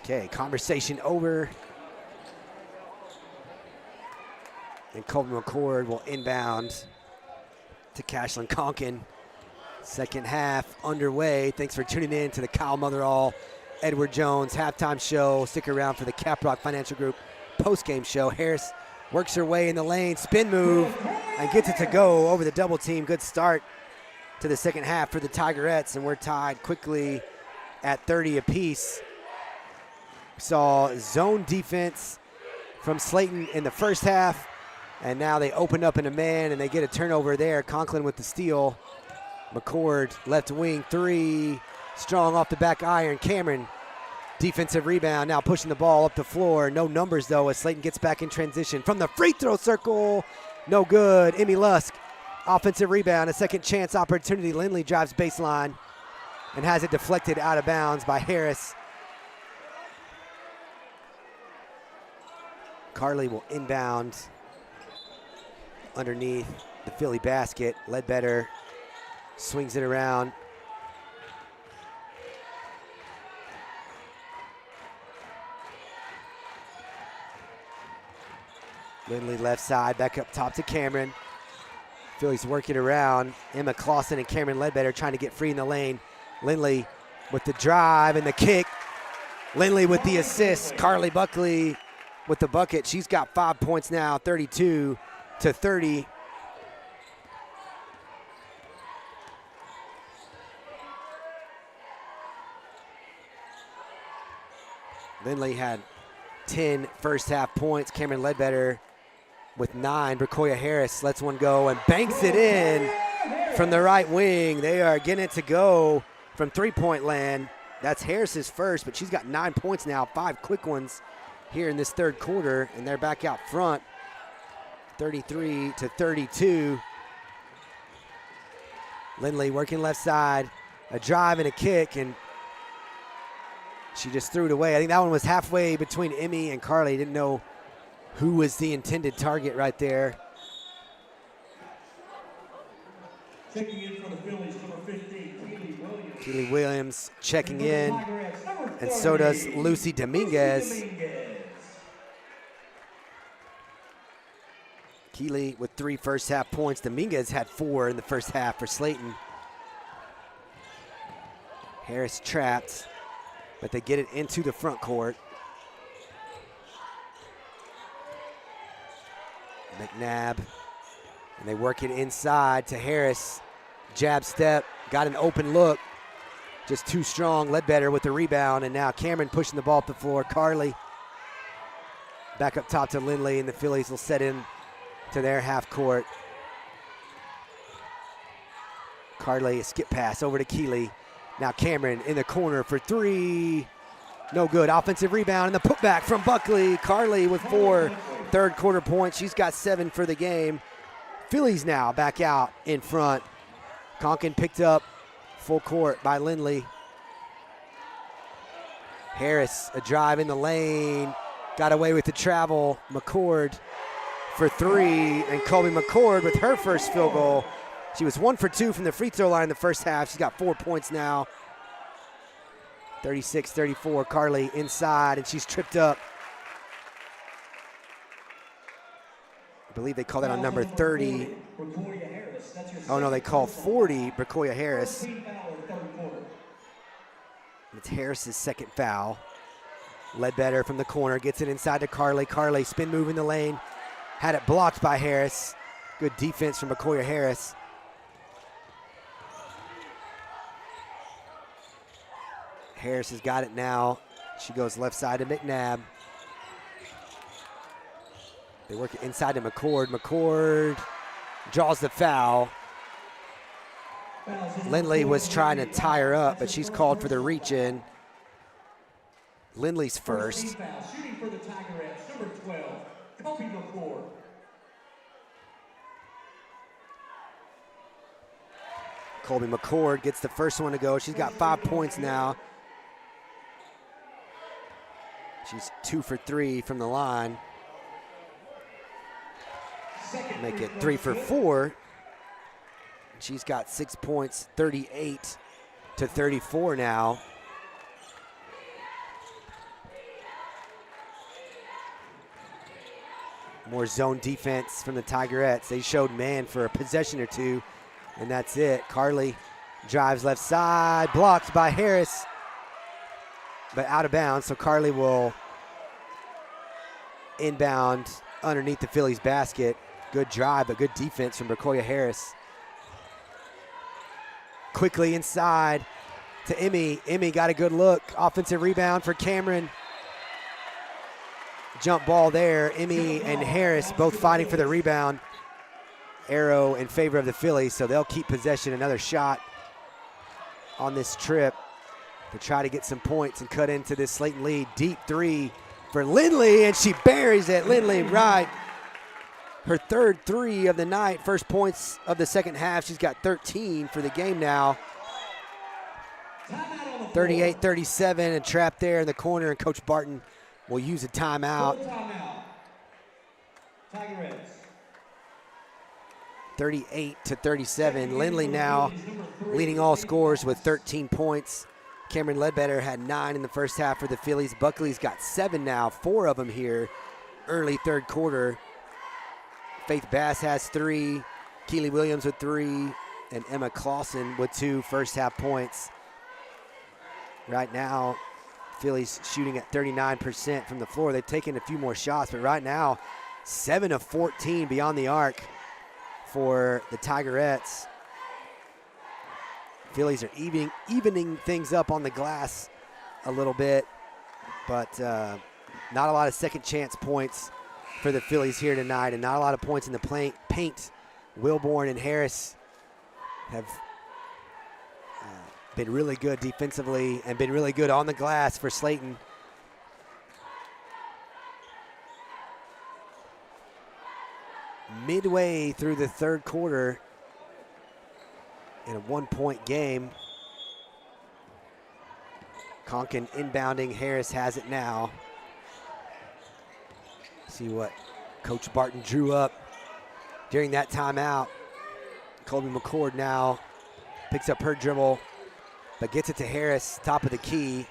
Okay, conversation over. And Colby McCord will inbound to Cashlyn Conkin. Second half underway. Thanks for tuning in to the Kyle Motherall, Edward Jones halftime show. Stick around for the Caprock Financial Group post-game show. Harris works her way in the lane, spin move, and gets it to go over the double team. Good start to the second half for the Tigerettes, and we're tied quickly at 30 apiece. Saw zone defense from Slaton in the first half, and now they open up in a man and they get a turnover there. Conklin with the steal. McCord left wing 3, strong off the back iron. Cameron, defensive rebound, now pushing the ball up the floor. No numbers though as Slaton gets back in transition from the free throw circle. No good. Emmy Lusk, offensive rebound, a second chance opportunity. Lindley drives baseline and has it deflected out of bounds by Harris. Carly will inbound underneath the Philly basket. Ledbetter swings it around. Lindley left side, back up top to Cameron. Phillies work it around. Emma Clausen and Cameron Ledbetter trying to get free in the lane. Lindley with the drive and the kick. Lindley with the assist. Carly Buckley with the bucket. She's got 5 points now, 32-30. Lindley had 10 first half points. Cameron Ledbetter with 9. Bracoya Harris lets one go and banks it in from the right wing. They are getting it to go from three-point land. That's Harris's first, but she's got 9 points now, 5 quick ones here in this third quarter, and they're back out front, 33-32. Lindley working left side, a drive and a kick, and she just threw it away. I think that one was halfway between Emmy and Carly. Didn't know who was the intended target right there. Checking in for the Fillies, number 15, Keely Williams. Keely Williams checking in, and so does Lucy Dominguez. Keely with 3 first-half points. Dominguez had 4 in the first half for Slaton. Harris trapped, but they get it into the front court. McNabb, and they work it inside to Harris. Jab step, got an open look, just too strong. Ledbetter with the rebound, and now Cameron pushing the ball up the floor. Carly back up top to Lindley, and the Fillies will set in to their half court. Carly, a skip pass over to Keely. Now Cameron in the corner for 3. No good. Offensive rebound and the putback from Buckley. Carly with 4 third quarter points. She's got 7 for the game. Fillies now back out in front. Conkin picked up full court by Lindley. Harris, a drive in the lane. Got away with the travel. McCord for 3, and Colby McCord with her first field goal. She was 1 for 2 from the free throw line in the first half. She's got 4 points now. 36-34, Carly inside, and she's tripped up. I believe they call that on number 30. Oh no, they call 40, Bracoya Harris. It's Harris's second foul. Ledbetter from the corner, gets it inside to Carly. Carly, spin move in the lane. Had it blocked by Harris. Good defense from Bracoya Harris. Harris has got it now. She goes left side to McNabb. They work it inside to McCord. McCord draws the foul. Lindley was trying to tie her up, but she's called for the reach in. Lindley's first. Shooting for the Tigerettes, number 12, Kobe McCord. Colby McCord gets the first one to go. She's got 5 points now. She's 2 for 3 from the line. Make it 3 for 4. She's got 6 points, 38-34 now. More zone defense from the Tigerettes. They showed man for a possession or two, and that's it. Carly drives left side, blocked by Harris, but out of bounds, so Carly will inbound underneath the Fillies basket. Good drive, but good defense from Bracoya Harris. Quickly inside to Emmy. Emmy got a good look. Offensive rebound for Cameron. Jump ball there. Emmy and Harris both fighting for the rebound. Arrow in favor of the Fillies, so they'll keep possession. Another shot on this trip to try to get some points and cut into this Slaton lead. Deep 3 for Lindley, and she buries it. Lindley right. Her third 3 of the night. First points of the second half. She's got 13 for the game now. 38-37, and trapped there in the corner, and Coach Barton will use a timeout. 38-37. Lindley now leading all scorers with 13 points. Cameron Ledbetter had 9 in the first half for the Fillies. Buckley's got 7 now, 4 of them here early third quarter. Faith Bass has 3, Keely Williams with 3, and Emma Clausen with 2 first half points. Right now, Fillies shooting at 39% from the floor. They've taken a few more shots, but right now, 7 of 14 beyond the arc for the Tigerettes. Fillies are evening things up on the glass a little bit, but not a lot of second chance points for the Fillies here tonight, and not a lot of points in the paint. Wilborn and Harris have Been really good defensively and been really good on the glass for Slaton. Midway through the third quarter in a 1-point game. Conkin inbounding. Harris has it now. See what Coach Barton drew up during that timeout. Colby McCord now picks up her dribble, but gets it to Harris, top of the key.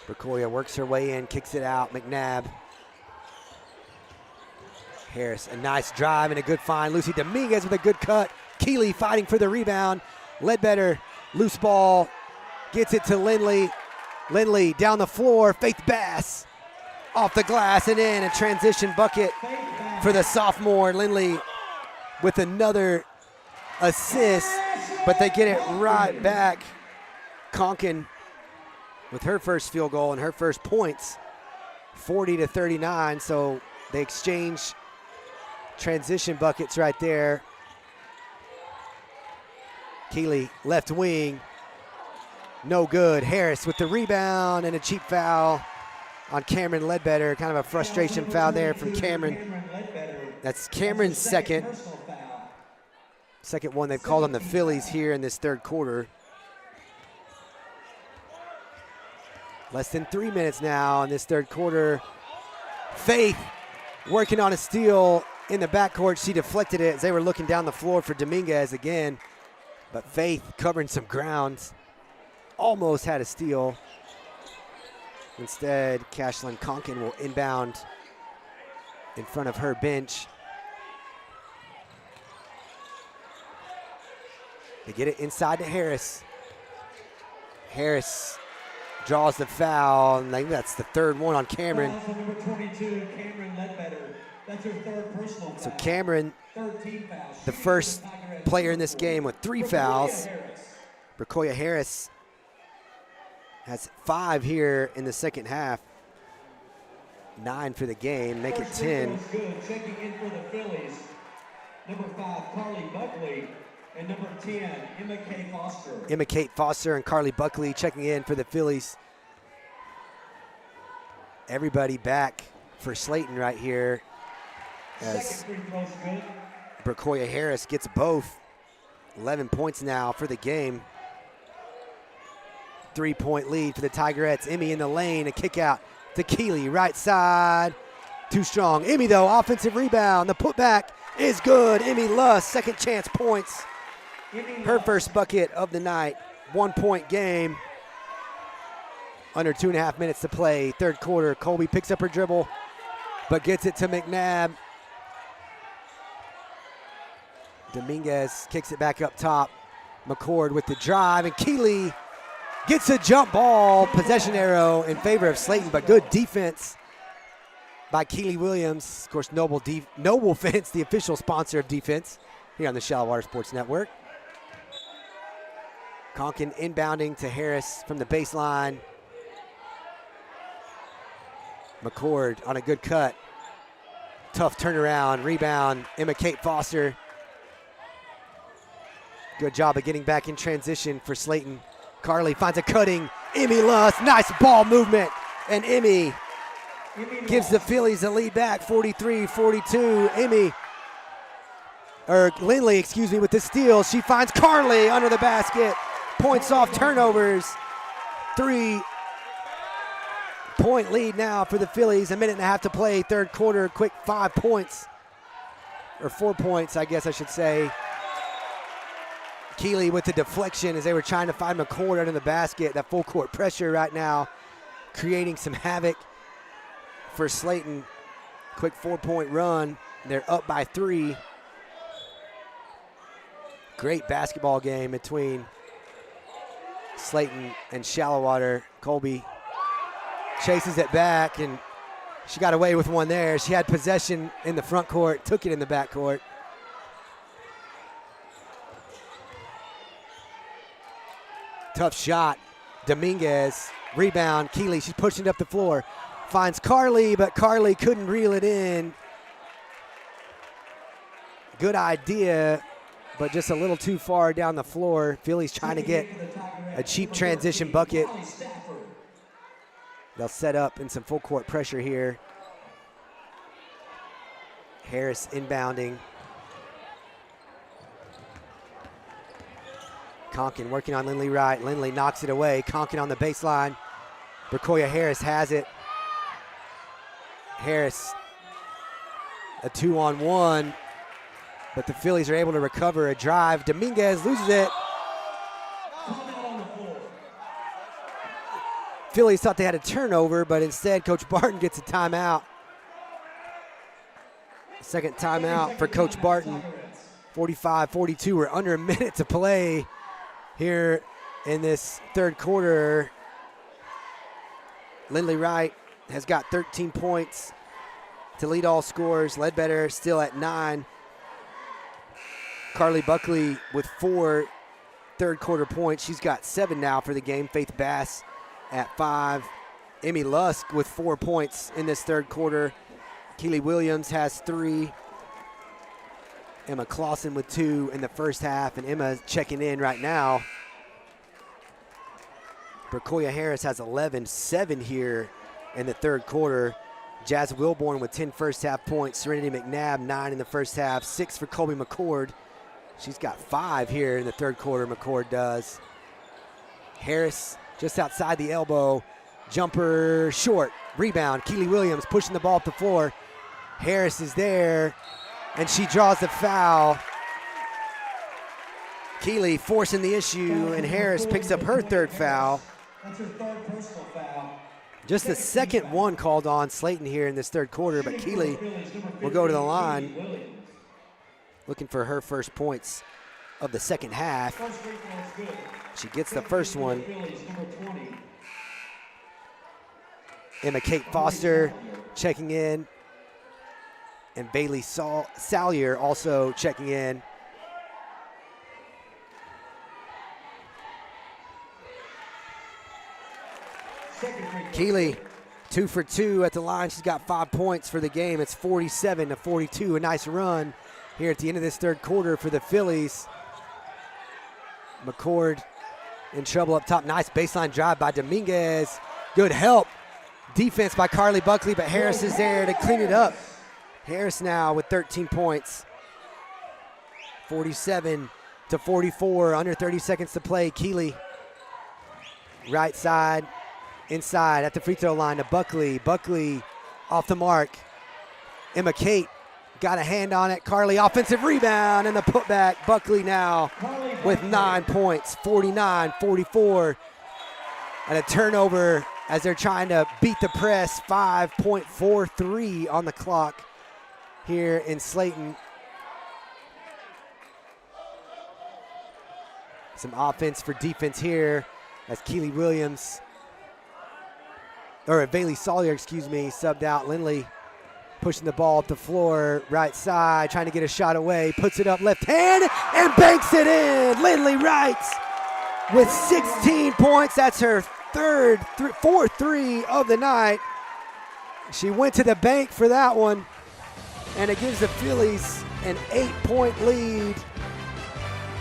Berkoya works her way in, kicks it out. McNabb. Harris, a nice drive and a good find. Lucy Dominguez with a good cut. Keeley fighting for the rebound. Ledbetter, loose ball, gets it to Lindley. Lindley down the floor. Faith Bass off the glass and in. A transition bucket for the sophomore. Lindley with another assist, but they get it right back. Conkin with her first field goal and her first points, 40-39. So they exchange transition buckets right there. Keeley, left wing, no good. Harris with the rebound and a cheap foul on Cameron Ledbetter. Kind of a frustration foul there from Cameron. That's Cameron's second one they've called on the Fillies here in this third quarter. Less than 3 minutes now in this third quarter. Faith working on a steal in the backcourt. She deflected it as they were looking down the floor for Dominguez again. But Faith covering some ground. Almost had a steal. Instead, Cashlyn Conkin will inbound in front of her bench. They get it inside to Harris. Harris draws the foul, and I think that's the third one on Cameron. Number 22, Cameron Ledbetter. That's her third personal foul. So Cameron, Third team foul. the first player in this game with 3 fouls. Berkoya Harris has 5 here in the second half. 9 for the game, make it 10. Good. Checking in for the Fillies. Number 5, Carly Buckley. And number 10, Emma K. Foster. Emma Kate Foster and Carly Buckley checking in for the Fillies. Everybody back for Slaton right here. As Second free throw's good. Berkoya Harris gets both. 11 points now for the game. 3-point lead for the Tigerettes. Emmy in the lane, a kick out to Keeley, right side. Too strong. Emmy though, offensive rebound. The putback is good. Emmy Luss, second chance points. Her first bucket of the night. 1-point game. Under 2.5 minutes to play. Third quarter. Colby picks up her dribble, but gets it to McNabb. Dominguez kicks it back up top. McCord with the drive, and Keeley gets a jump ball. Possession arrow in favor of Slaton, but good defense by Keeley Williams. Of course, Noble Fence, the official sponsor of defense here on the Shallow Water Sports Network. Conkin inbounding to Harris from the baseline. McCord on a good cut. Tough turnaround, rebound. Emma Kate Foster. Good job of getting back in transition for Slaton. Carly finds a cutting. Emmy Luss, nice ball movement. And Emmy gives the Fillies a lead back, 43-42. Lindley, with the steal. She finds Carly under the basket. Points off turnovers. 3-point lead now for the Fillies. 1.5 minutes to play, third quarter. Quick 5 points. Or 4 points, I guess I should say. Keeley with the deflection as they were trying to find McCord under the basket. That full court pressure right now creating some havoc for Slaton. Quick 4-point run. They're up by 3. Great basketball game between Slaton and Shallow Water. Colby chases it back, and she got away with one there. She had possession in the front court, took it in the back court. Tough shot. Dominguez, rebound. Keeley, she's pushing it up the floor. Finds Carly, but Carly couldn't reel it in. Good idea but just a little too far down the floor. Phillies trying to get a cheap transition bucket. They'll set up in some full court pressure here. Harris inbounding. Conkin working on Lindley Wright. Lindley knocks it away. Conkin on the baseline. Berkoya Harris has it. Harris, a 2-on-1, but the Phillies are able to recover a drive. Dominguez loses it. Phillies thought they had a turnover, but instead Coach Barton gets a timeout. Second timeout for Coach Barton. 45-42, we're under a minute to play here in this third quarter. Lindley Wright has got 13 points to lead all scorers. Ledbetter still at 9. Carly Buckley with 4 third quarter points. She's got 7 now for the game. Faith Bass at 5. Emmy Lusk with 4 points in this third quarter. Keely Williams has 3. Emma Clausen with 2 in the first half, and Emma checking in right now. Berkoya Harris has 11, 7 here in the third quarter. Jazz Wilborn with 10 first half points. Serenity McNabb, 9 in the first half. 6 for Colby McCord. She's got 5 here in the third quarter, McCord does. Harris just outside the elbow. Jumper short. Rebound. Keely Williams pushing the ball up the floor. Harris is there, and she draws the foul. Keely forcing the issue, and Harris picks up her third foul. That's her third personal foul. Just the second one called on Slaton here in this third quarter, but Keely will go to the line looking for her first points of the second half. She gets the first one. Emma Kate Foster checking in, and Bailey Salyer also checking in. Keely, 2 for 2 at the line. She's got 5 points for the game. It's 47-42. A nice run here at the end of this third quarter for the Phillies. McCord in trouble up top. Nice baseline drive by Dominguez. Good help. Defense by Carly Buckley, but Harris is there to clean it up. Harris now with 13 points. 47-44. Under 30 seconds to play. Keely, right side. Inside at the free throw line to Buckley. Buckley off the mark. Emma Kate got a hand on it. Carly offensive rebound and the putback. Buckley now with 9 points, 49-44. And a turnover as they're trying to beat the press. 5.43 on the clock here in Slaton. Some offense for defense here as Keely Williams, or Bailey Salyer, subbed out. Lindley pushing the ball up the floor, right side, trying to get a shot away, puts it up left hand and banks it in. Lindley Wright with 16 points. That's her fourth 3 of the night. She went to the bank for that one, and it gives the Phillies an 8-point lead.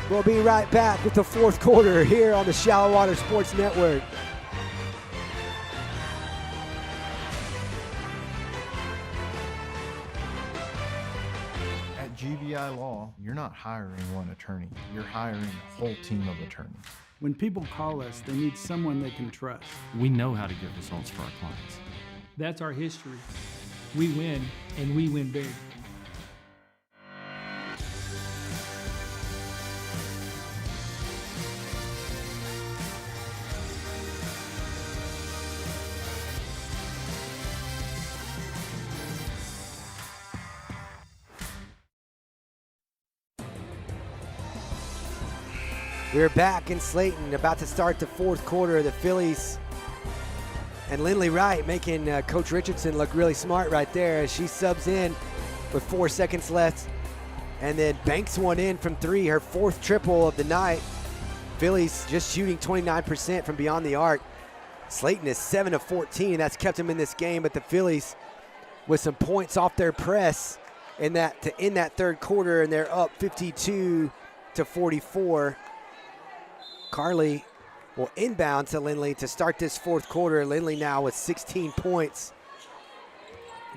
We'll be right back with the fourth quarter here on the Shallow Water Sports Network. GBI Law, you're not hiring one attorney, you're hiring a whole team of attorneys. When people call us, they need someone they can trust. We know how to get results for our clients. That's our history. We win, and we win big. We're back in Slaton, about to start the fourth quarter. The Phillies and Lindley Wright making Coach Richardson look really smart right there as she subs in with 4 seconds left and then banks one in from 3, her 4th triple of the night. Phillies just shooting 29% from beyond the arc. Slaton is 7 of 14, that's kept them in this game, but the Phillies with some points off their press in that to end that third quarter, and they're up 52-44 to 44. Carly will inbound to Lindley to start this fourth quarter. Lindley now with 16 points.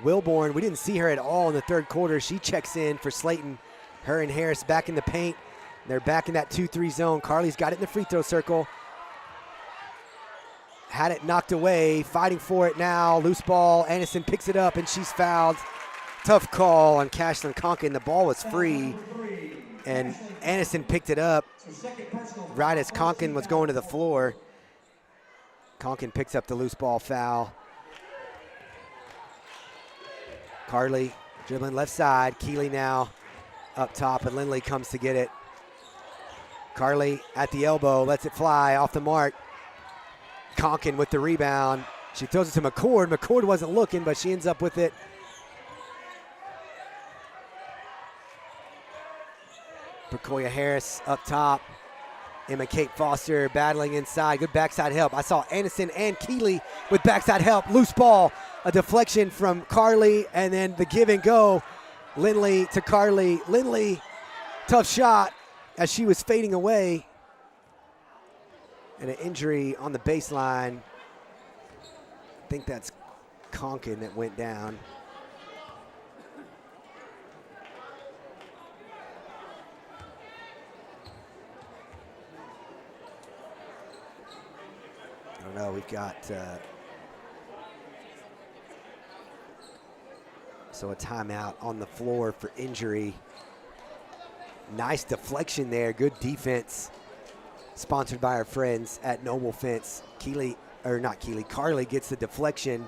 Wilborn, we didn't see her at all in the third quarter. She checks in for Slaton. Her and Harris back in the paint. They're back in that 2-3 zone. Carly's got it in the free throw circle. Had it knocked away, fighting for it now. Loose ball, Anderson picks it up and she's fouled. Tough call on Cashlyn Conkin. The ball was free and Anderson picked it up right as Conkin was going to the floor. Conkin picks up the loose ball foul. Carly dribbling left side. Keeley now up top and Lindley comes to get it. Carly at the elbow, lets it fly off the mark. Conkin with the rebound. She throws it to McCord. McCord wasn't looking, but she ends up with it. Precoya Harris up top. Emma Kate Foster battling inside. Good backside help. I saw Anderson and Keeley with backside help. Loose ball. A deflection from Carly, and then the give and go. Lindley to Carly. Lindley, tough shot as she was fading away. And an injury on the baseline. I think that's Conkin that went down. I don't know, we've got so a timeout on the floor for injury. Nice deflection there, good defense. Sponsored by our friends at Noble Fence. Carly gets the deflection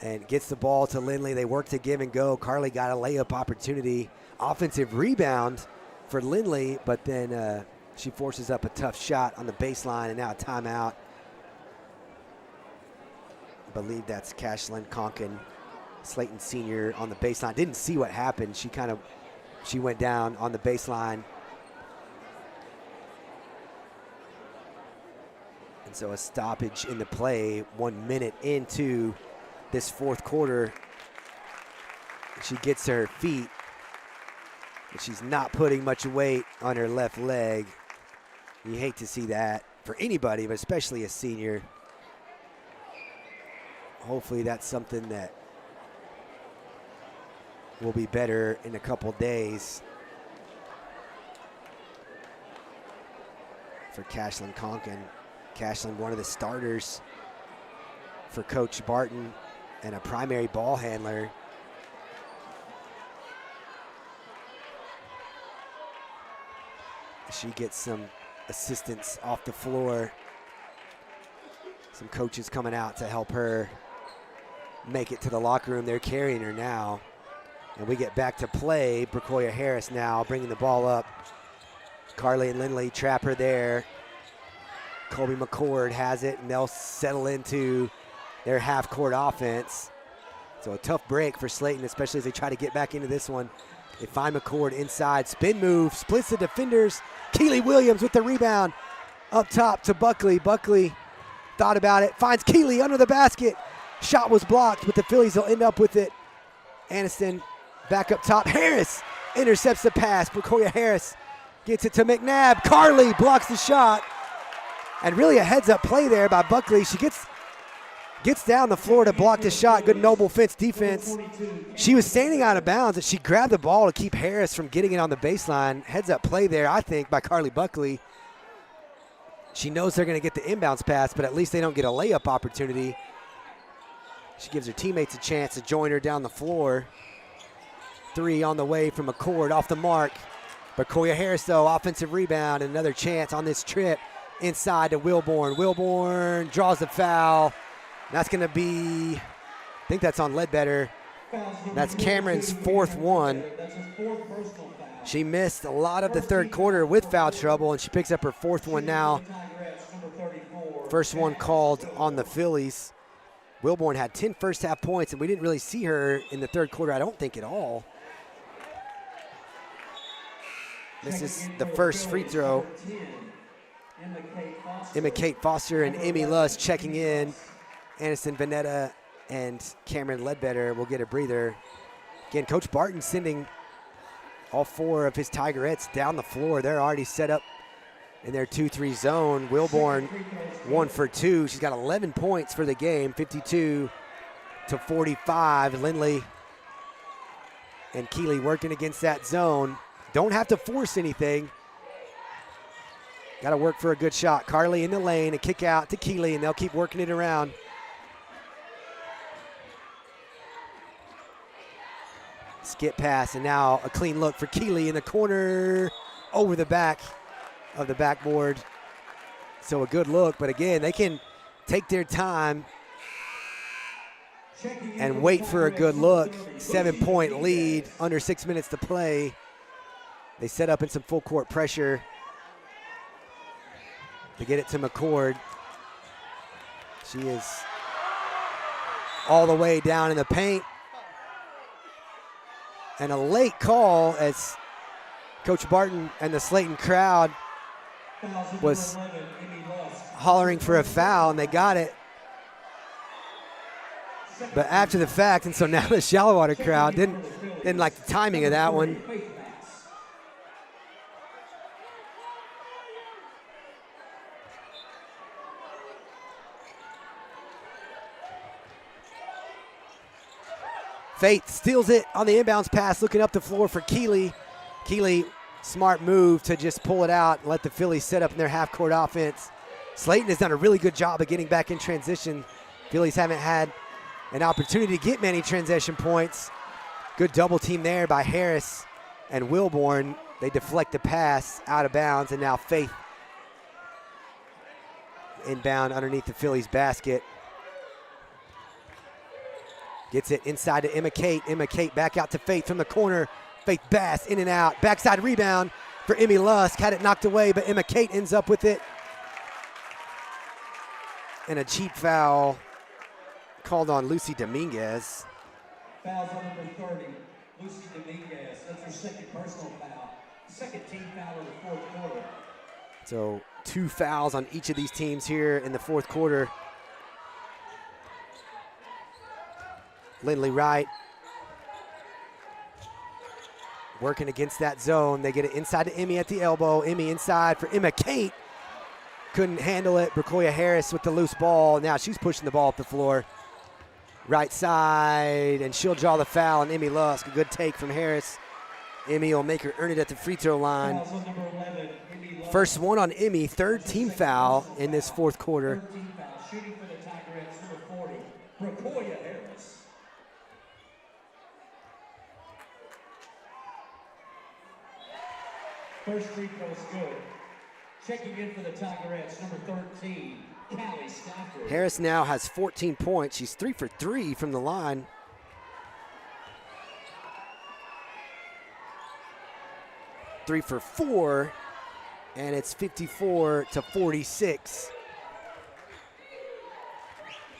and gets the ball to Lindley. They work to give and go. Carly got a layup opportunity. Offensive rebound for Lindley, but then she forces up a tough shot on the baseline and now a timeout. I believe that's Cashlyn Conkin, Slaton senior on the baseline. Didn't see what happened. She went down on the baseline. And so a stoppage in the play 1 minute into this fourth quarter. She gets to her feet, but she's not putting much weight on her left leg. You hate to see that for anybody, but especially a senior. Hopefully that's something that will be better in a couple days for Cashlyn Conkin. Cashlyn, one of the starters for Coach Barton and a primary ball handler. She gets some assistance off the floor. Some coaches coming out to help her make it to the locker room. They're carrying her now. And we get back to play. Precoya Harris now bringing the ball up. Carly and Lindley trap her there. Colby McCord has it, and they'll settle into their half-court offense. So a tough break for Slaton, especially as they try to get back into this one. They find McCord inside, spin move, splits the defenders. Keeley Williams with the rebound up top to Buckley. Buckley thought about it, finds Keeley under the basket. Shot was blocked, but the Fillies will end up with it. Aniston back up top. Harris intercepts the pass. Precoya Harris gets it to McNabb. Carly blocks the shot. And really a heads-up play there by Buckley. She gets down the floor to block the shot. Good Noble Fence defense. She was standing out of bounds, and she grabbed the ball to keep Harris from getting it on the baseline. Heads-up play there, I think, by Carly Buckley. She knows they're going to get the inbounds pass, but at least they don't get a layup opportunity. She gives her teammates a chance to join her down the floor. 3 on the way from McCord off the mark. Precoya Harris, though, offensive rebound, another chance on this trip. Inside to Wilborn. Wilborn draws the foul. That's going to be, I think that's on Ledbetter. That's Cameron's fourth one. She missed a lot of the third quarter with foul trouble, and she picks up her fourth one now. First one called on the Fillies. Wilborn had 10 first half points, and we didn't really see her in the third quarter, I don't think at all. This is the first free throw. Emma Kate Foster and Emmy Luss checking in. Aniston Vanetta and Cameron Ledbetter will get a breather. Again, Coach Barton sending all 4 of his Tigerettes down the floor. They're already set up in their 2-3 zone. Wilborn 1 for 2. She's got 11 points for the game, 52-45. Lindley and Keeley working against that zone. Don't have to force anything. Got to work for a good shot. Carly in the lane, a kick out to Keeley, and they'll keep working it around. Skip pass, and now a clean look for Keeley in the corner over the back of the backboard. So a good look, but again, they can take their time and wait for a good look. 7-point lead, under 6 minutes to play. They set up in some full court pressure to get it to McCord. She is all the way down in the paint. And a late call as Coach Barton and the Slaton crowd was hollering for a foul, and they got it. But after the fact, and so now the Shallowater crowd didn't like the timing of that one. Faith steals it on the inbounds pass, looking up the floor for Keeley. Keeley, smart move to just pull it out and let the Phillies set up in their half-court offense. Slaton has done a really good job of getting back in transition. Phillies haven't had an opportunity to get many transition points. Good double team there by Harris and Wilborn. They deflect the pass out of bounds, and now Faith inbound underneath the Phillies basket. Gets it inside to Emma Kate. Emma Kate back out to Faith from the corner. Faith Bass in and out. Backside rebound for Emmy Lusk. Had it knocked away, but Emma Kate ends up with it. And a cheap foul called on Lucy Dominguez. Fouls on number 30, Lucy Dominguez. That's her second personal foul. Second team foul in the fourth quarter. So 2 fouls on each of these teams here in the fourth quarter. Lindley Wright working against that zone. They get it inside to Emmy at the elbow. Emmy inside for Emma Kate. Couldn't handle it. Bracoya Harris with the loose ball. Now she's pushing the ball up the floor. Right side, and she'll draw the foul, and Emmy Lusk. A good take from Harris. Emmy will make her earn it at the free throw line. First one on Emmy, 3rd team foul in this fourth quarter. Shooting for the Tigerettes, number 40, Bracoya Harris. First free throw's good. Checking in for the Tigerettes, number 13, Callie Stafford. Harris now has 14 points. She's 3 for 3 from the line. Three for 4, and it's 54-46.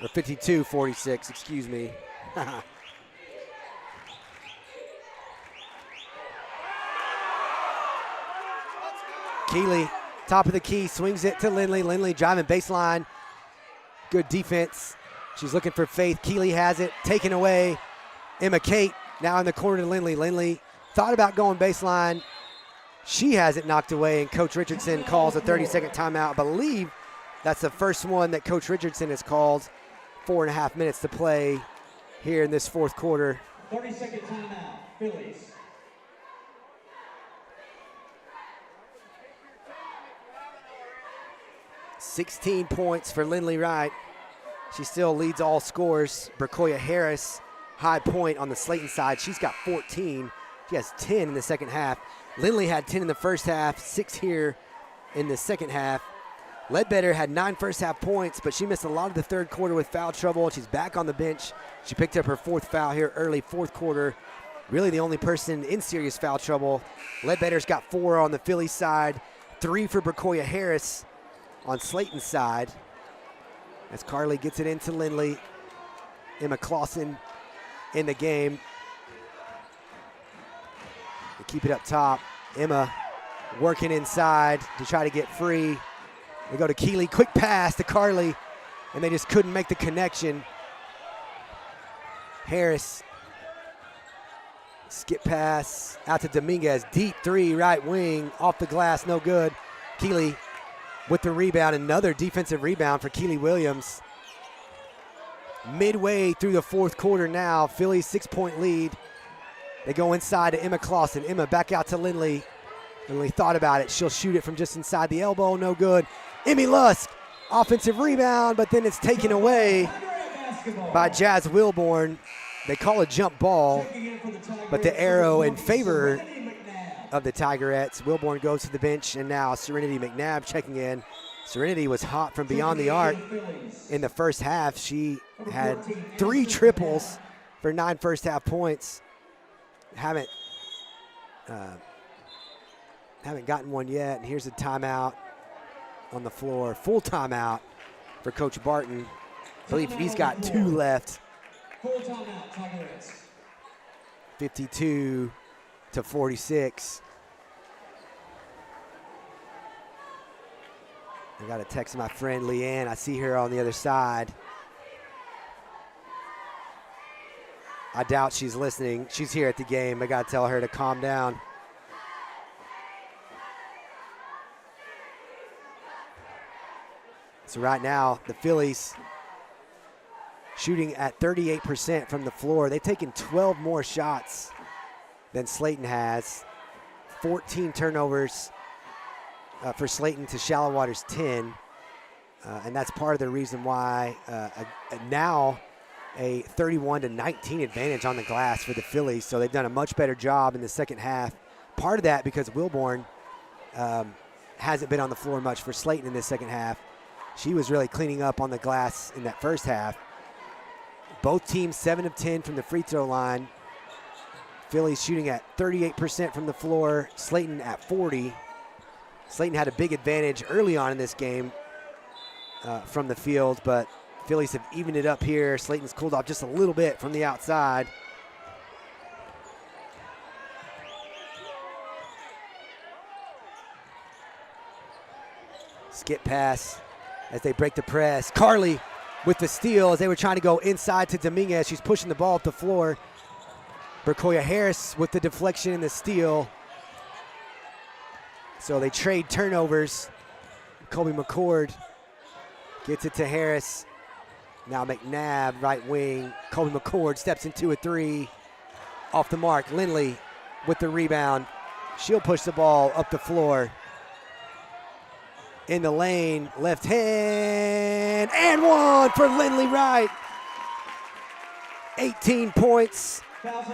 Or 52-46, excuse me. Keeley, top of the key, swings it to Lindley. Lindley driving baseline. Good defense. She's looking for Faith. Keeley has it, taken away. Emma Kate now in the corner to Lindley. Lindley thought about going baseline. She has it knocked away, and Coach Richardson calls a 30-second timeout. I believe that's the first one that Coach Richardson has called. 4.5 minutes to play here in this fourth quarter. 30-second timeout, Phillies. $16 points for Lindley Wright. She still leads all scores. Bracoya Harris, high point on the Slaton side. She's got 14. She has 10 in the second half. Lindley had 10 in the first half, 6 here in the second half. Ledbetter had 9 first half points, but she missed a lot of the third quarter with foul trouble. She's back on the bench. She picked up her 4th foul here early fourth quarter. Really the only person in serious foul trouble. Ledbetter's got 4 on the Phillies side, 3 for Bracoya Harris on Slaton's side. As Carly gets it into Lindley. Emma Clausen in the game. They keep it up top. Emma working inside to try to get free. They go to Keeley, quick pass to Carly, and they just couldn't make the connection. Harris Skip pass out to Dominguez. Deep three, right wing, off the glass, no good. Keeley with the rebound. Another defensive rebound for Keeley Williams. Midway through the fourth quarter now. Phillies 6-point lead. They go inside to Emma Clausen. Emma back out to Lindley. Lindley thought about it. She'll shoot it from just inside the elbow. No good. Emmy Lusk, offensive rebound, but then it's taken away by Jazz Wilborn. They call a jump ball, but the arrow in favor of the Tigerettes. Wilborn goes to the bench, and now Serenity McNabb checking in. Serenity was hot from beyond the arc in the first half. She had 3 triples for 9 first-half points. Haven't gotten one yet, and here's a timeout on the floor. Full timeout for Coach Barton. I believe he's got 2 left. Full timeout, Tigerettes. 52-46. I got to text my friend Leanne. I see her on the other side. I doubt she's listening. She's here at the game. I got to tell her to calm down. So right now, the Phillies shooting at 38% from the floor. They've taken 12 more shots than Slaton has. 14 turnovers for Slaton to Shallowater's 10. And that's part of the reason why now a 31-19 advantage on the glass for the Phillies. So they've done a much better job in the second half. Part of that because Wilborn hasn't been on the floor much for Slaton in this second half. She was really cleaning up on the glass in that first half. Both teams 7 of 10 from the free throw line. Phillies shooting at 38% from the floor, Slaton at 40. Slaton had a big advantage early on in this game from the field, but Phillies have evened it up here. Slaton's cooled off just a little bit from the outside. Skip pass as they break the press. Carly with the steal as they were trying to go inside to Dominguez. She's pushing the ball up the floor. Berkoya Harris with the deflection and the steal. So they trade turnovers. Colby McCord gets it to Harris. Now McNabb, right wing. Colby McCord steps into a 3. Off the mark. Lindley with the rebound. She'll push the ball up the floor. In the lane, left hand, and one for Lindley Wright. 18 points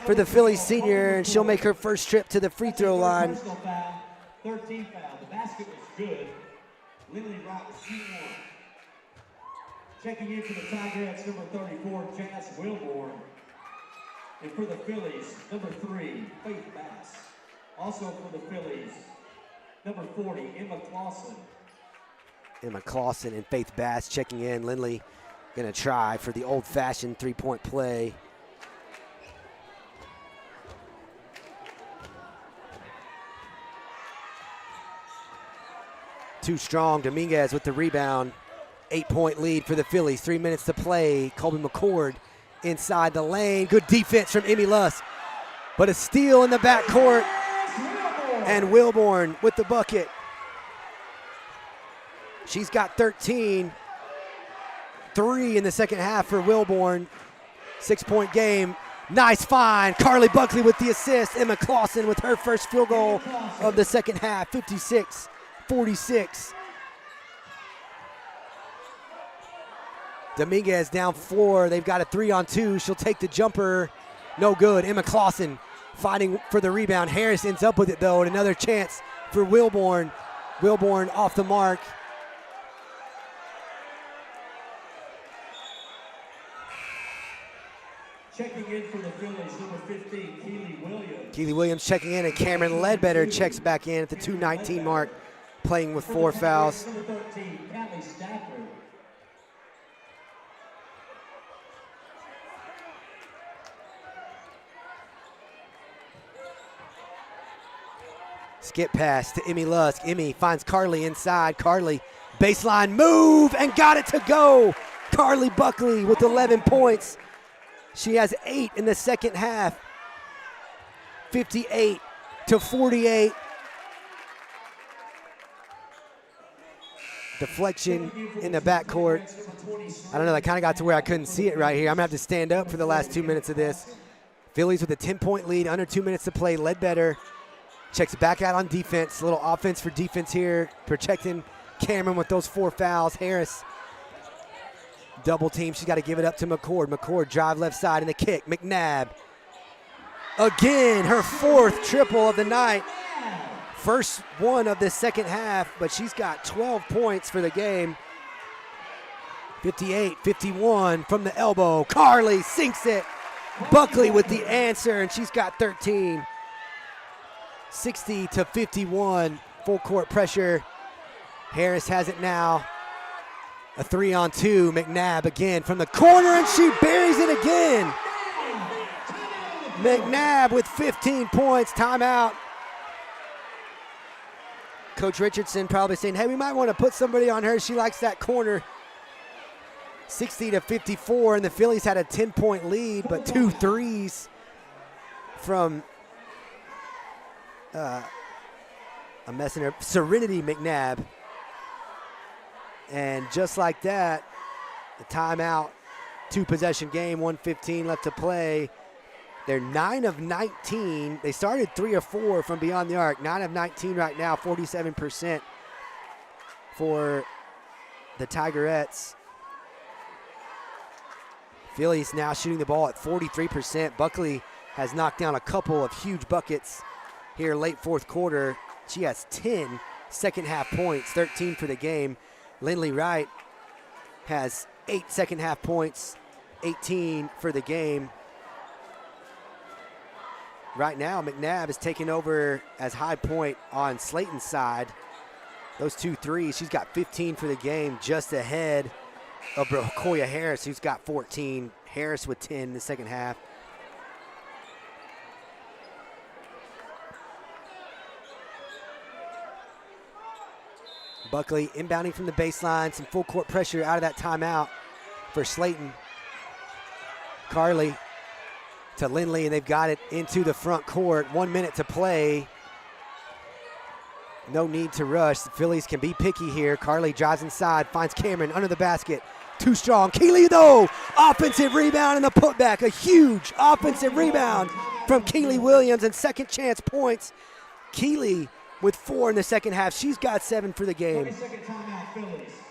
for the Phillies senior, and she'll make her first trip to the free throw line. 13 foul. The basket was good. Lindley Wright was 2-1. Checking in for the Tigerettes, number 34, Jazz Wilborn. And for the Phillies, number 3, Faith Bass. Also for the Phillies, number 40, Emma Clausen. Emma Clausen and Faith Bass checking in. Lindley gonna try for the old-fashioned three-point play. Too strong. Dominguez with the rebound. 8-point lead for the Phillies. 3 minutes to play. Colby McCord inside the lane. Good defense from Emmy Lusk. But a steal in the backcourt. And Wilborn with the bucket. She's got 13. 3 in the second half for Wilborn. 6-point game. Nice find. Carly Buckley with the assist. Emma Clausen with her first field goal of the second half. 56-46. Dominguez down 4. They've got a 3-on-2. She'll take the jumper. No good. Emma Clausen fighting for the rebound. Harris ends up with it, though, and another chance for Wilborn. Wilborn off the mark. Checking in for the Phillies, number 15, Keeley Williams. Keeley Williams checking in, and Cameron Ledbetter checks back in at the 2:19 mark, playing with 4 fouls. Number 13, Callie Stafford. Skip pass to Emmy Lusk. Emmy finds Carly inside. Carly, baseline move, and got it to go. Carly Buckley with 11 points. She has 8 in the second half. 58-48. Deflection in the backcourt. I don't know, that kind of got to where I couldn't see it right here. I'm going to have to stand up for the last 2 minutes of this. Phillies with a 10-point lead, under 2 minutes to play. Ledbetter checks back out on defense. A little offense for defense here, protecting Cameron with those 4 fouls. Harris, double team. She's got to give it up to McCord. McCord drive left side and the kick. McNabb. Again, her 4th triple of the night. First one of the second half, but she's got 12 points for the game. 58-51 from the elbow. Carly sinks it. Buckley with the answer, and she's got 13. 60-51, full court pressure. Harris has it now. A 3-on-2. McNabb again from the corner, and she buries it again. McNabb with 15 points. Timeout. Coach Richardson probably saying, hey, we might want to put somebody on her. She likes that corner. 60-54, and the Phillies had a 10-point lead, but 2 threes from I'm messing her, Serenity McNabb. And just like that, the timeout, 2-possession game, 1:15 left to play. They're 9 of 19. They started 3 of 4 from beyond the arc. 9 of 19 right now, 47% for the Tigerettes. Phillies now shooting the ball at 43%. Buckley has knocked down a couple of huge buckets here late 4th quarter. She has 10 second half points, 13 for the game. Lindley Wright has 8 second half points, 18 for the game. Right now, McNabb is taking over as high point on Slaton's side. Those 2 threes, she's got 15 for the game, just ahead of Brokoya Harris, who's got 14. Harris with 10 in the second half. Buckley inbounding from the baseline, some full court pressure out of that timeout for Slaton. Carly to Lindley, and they've got it into the front court. 1 minute to play. No need to rush. The Phillies can be picky here. Carly drives inside, finds Cameron under the basket. Too strong. Keeley, though, offensive rebound and the putback. A huge offensive rebound from Keeley Williams, and second chance points. Keeley with 4 in the second half. She's got 7 for the game.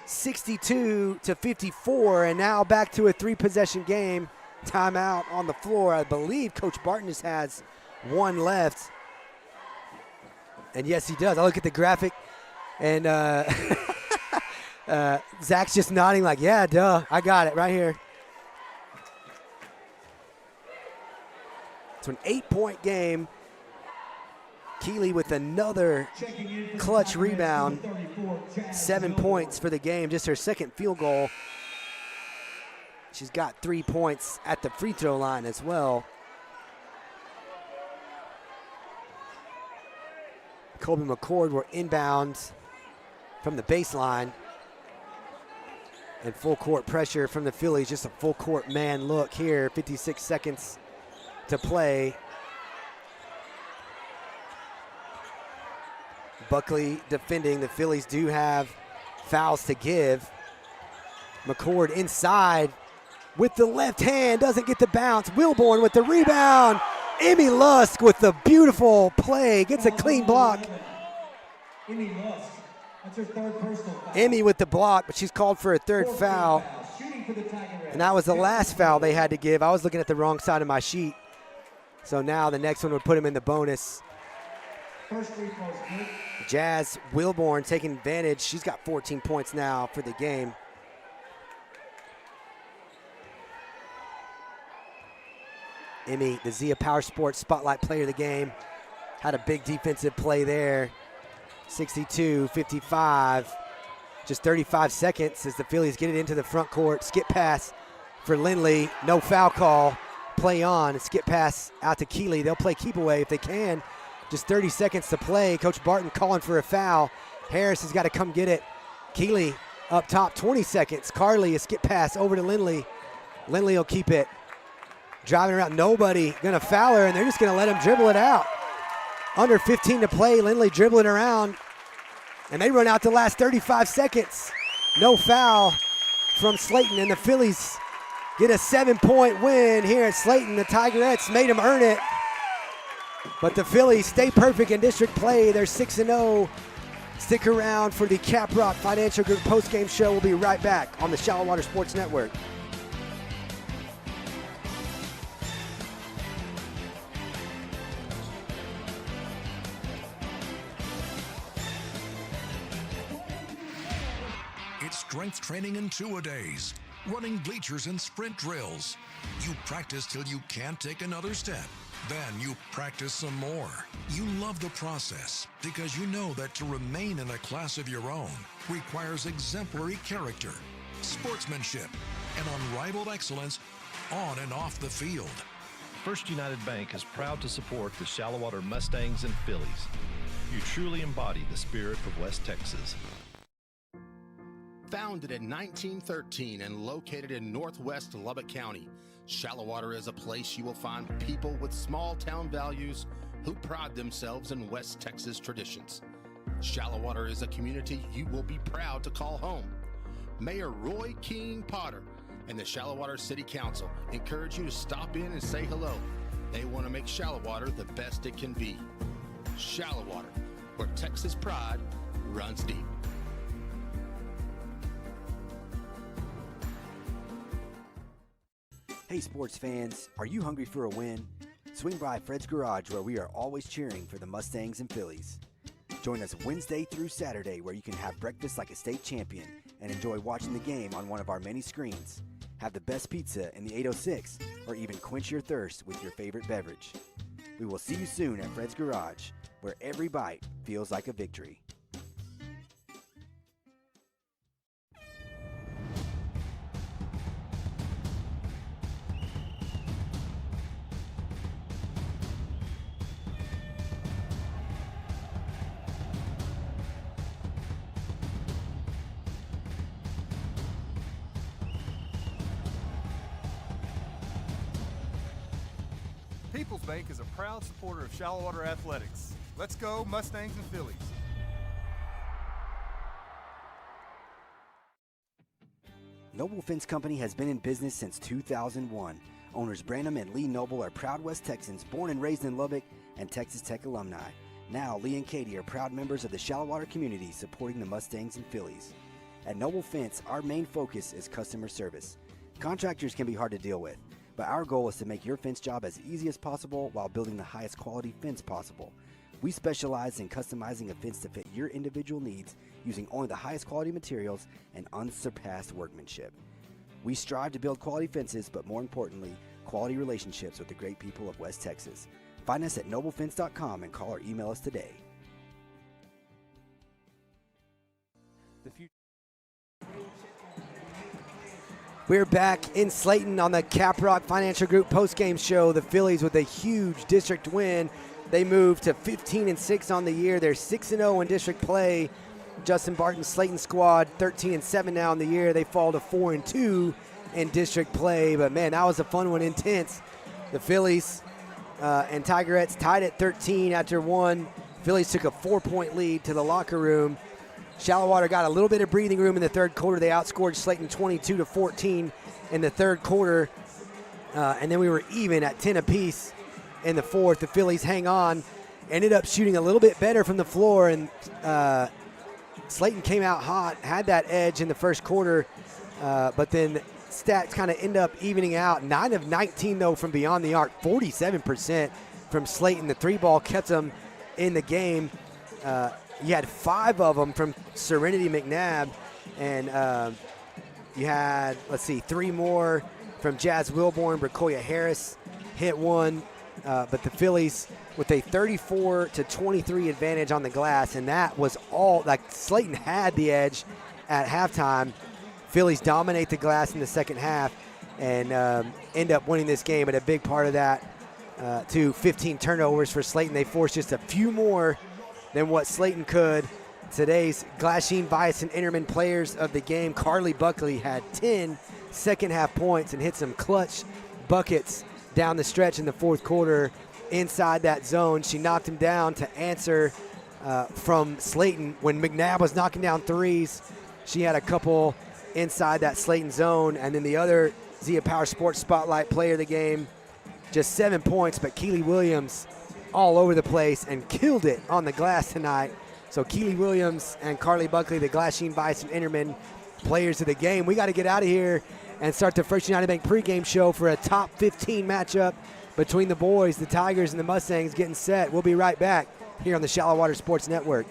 62-54, and now back to a 3-possession game. Timeout on the floor. I believe Coach Barton just has 1 left. And yes, he does. I look at the graphic, and Zach's just nodding like, yeah, duh, I got it right here. It's an 8-point game. Keeley with another clutch rebound. 7 points for the game, just her second field goal. She's got 3 points at the free throw line as well. Colby McCord will inbound from the baseline. And full court pressure from the Phillies, just a full court man look here. 56 seconds to play. Buckley defending. The Phillies do have fouls to give. McCord inside with the left hand, doesn't get the bounce. Wilborn with the rebound. Emmy Lusk with the beautiful play, gets a clean block. Emmy Lusk, that's her 3rd personal foul. Emmy with the block, but she's called for a 3rd foul. And that was the last foul they had to give. I was looking at the wrong side of my sheet. So now the next one would put him in the bonus. Jazz Wilborn taking advantage. She's got 14 points now for the game. Emmy, the Zia Power Sports Spotlight Player of the game, had a big defensive play there. 62-55. Just 35 seconds as the Phillies get it into the front court. Skip pass for Lindley. No foul call. Play on. Skip pass out to Keeley. They'll play keep away if they can. Just 30 seconds to play. Coach Barton calling for a foul. Harris has got to come get it. Keeley up top, 20 seconds. Carly, a skip pass over to Lindley. Lindley will keep it. Driving around, nobody gonna foul her, and they're just gonna let him dribble it out. Under 15 to play. Lindley dribbling around, and they run out the last 35 seconds. No foul from Slaton, and the Fillies get a 7-point win here at Slaton. The Tigerettes made them earn it, but the Fillies stay perfect in district play. They're 6-0. Stick around for the Caprock Financial Group postgame show. We'll be right back on the Shallow Water Sports Network. It's strength training in two-a-days, running bleachers and sprint drills. You practice till you can't take another step. Then you practice some more. You love the process because you know that to remain in a class of your own requires exemplary character, sportsmanship, and unrivaled excellence on and off the field. First United Bank is proud to support the Shallow Water Mustangs and Fillies. You truly embody the spirit of West Texas. Founded in 1913 and located in northwest Lubbock County, Shallow Water is a place you will find people with small town values who pride themselves in West Texas traditions. Shallow Water is a community you will be proud to call home. Mayor Roy King Potter and the Shallow Water City Council encourage you to stop in and say hello. They want to make Shallow Water the best it can be. Shallow Water, where Texas pride runs deep. Hey sports fans, are you hungry for a win? Swing by Fred's Garage, where we are always cheering for the Mustangs and Fillies. Join us Wednesday through Saturday, where you can have breakfast like a state champion and enjoy watching the game on one of our many screens. Have the best pizza in the 806, or even quench your thirst with your favorite beverage. We will see you soon at Fred's Garage, where every bite feels like a victory. People's Bank is a proud supporter of Shallow Water Athletics. Let's go, Mustangs and Fillies. Noble Fence Company has been in business since 2001. Owners Branham and Lee Noble are proud West Texans, born and raised in Lubbock and Texas Tech alumni. Now, Lee and Katie are proud members of the Shallow Water community supporting the Mustangs and Fillies. At Noble Fence, our main focus is customer service. Contractors can be hard to deal with, but our goal is to make your fence job as easy as possible while building the highest quality fence possible. We specialize in customizing a fence to fit your individual needs using only the highest quality materials and unsurpassed workmanship. We strive to build quality fences, but more importantly, quality relationships with the great people of West Texas. Find us at noblefence.com and call or email us today. We're back in Slaton on the Caprock Financial Group postgame show. The Fillies with a huge district win. They moved to 15-6 on the year. They're 6-0 in district play. Justin Barton's Slaton squad 13-7 now in the year. They fall to 4-2 in district play. But man, that was a fun one, intense. The Fillies and Tigerettes tied at 13 after one. Fillies took a 4-point lead to the locker room. Shallow Water got a little bit of breathing room in the third quarter. They outscored Slaton 22-14 in the third quarter. And then we were even at 10 apiece in the fourth. The Fillies hang on, ended up shooting a little bit better from the floor, and Slaton came out hot, had that edge in the first quarter, but then stats kind of end up evening out. 9 of 19, though, from beyond the arc, 47% from Slaton. The three ball kept them in the game. You had 5 of them from Serenity McNabb, and you had, 3 more from Jazz Wilborn. Bracoya Harris hit one, but the Fillies with a 34-23 advantage on the glass, and that was all. Slaton had the edge at halftime. Fillies dominate the glass in the second half and end up winning this game, and a big part of that to 15 turnovers for Slaton. They forced just a few more than what Slaton could. Today's Glasheen, Bias, and Interman players of the game, Carly Buckley had 10 second half points and hit some clutch buckets down the stretch in the fourth quarter. inside that zone. She knocked him down to answer from Slaton. When McNabb was knocking down threes, she had a couple inside that Slaton zone. And then the other Zia Power Sports Spotlight player of the game, just 7 points, but Keely Williams all over the place and killed it on the glass tonight. So Keely Williams and Carly Buckley, the Glasheen Bison Interman players of the game. We got to get out of here and start the First United Bank pregame show for a top 15 matchup between the boys, the Tigers, and the Mustangs getting set. We'll be right back here on the Shallow Water Sports Network.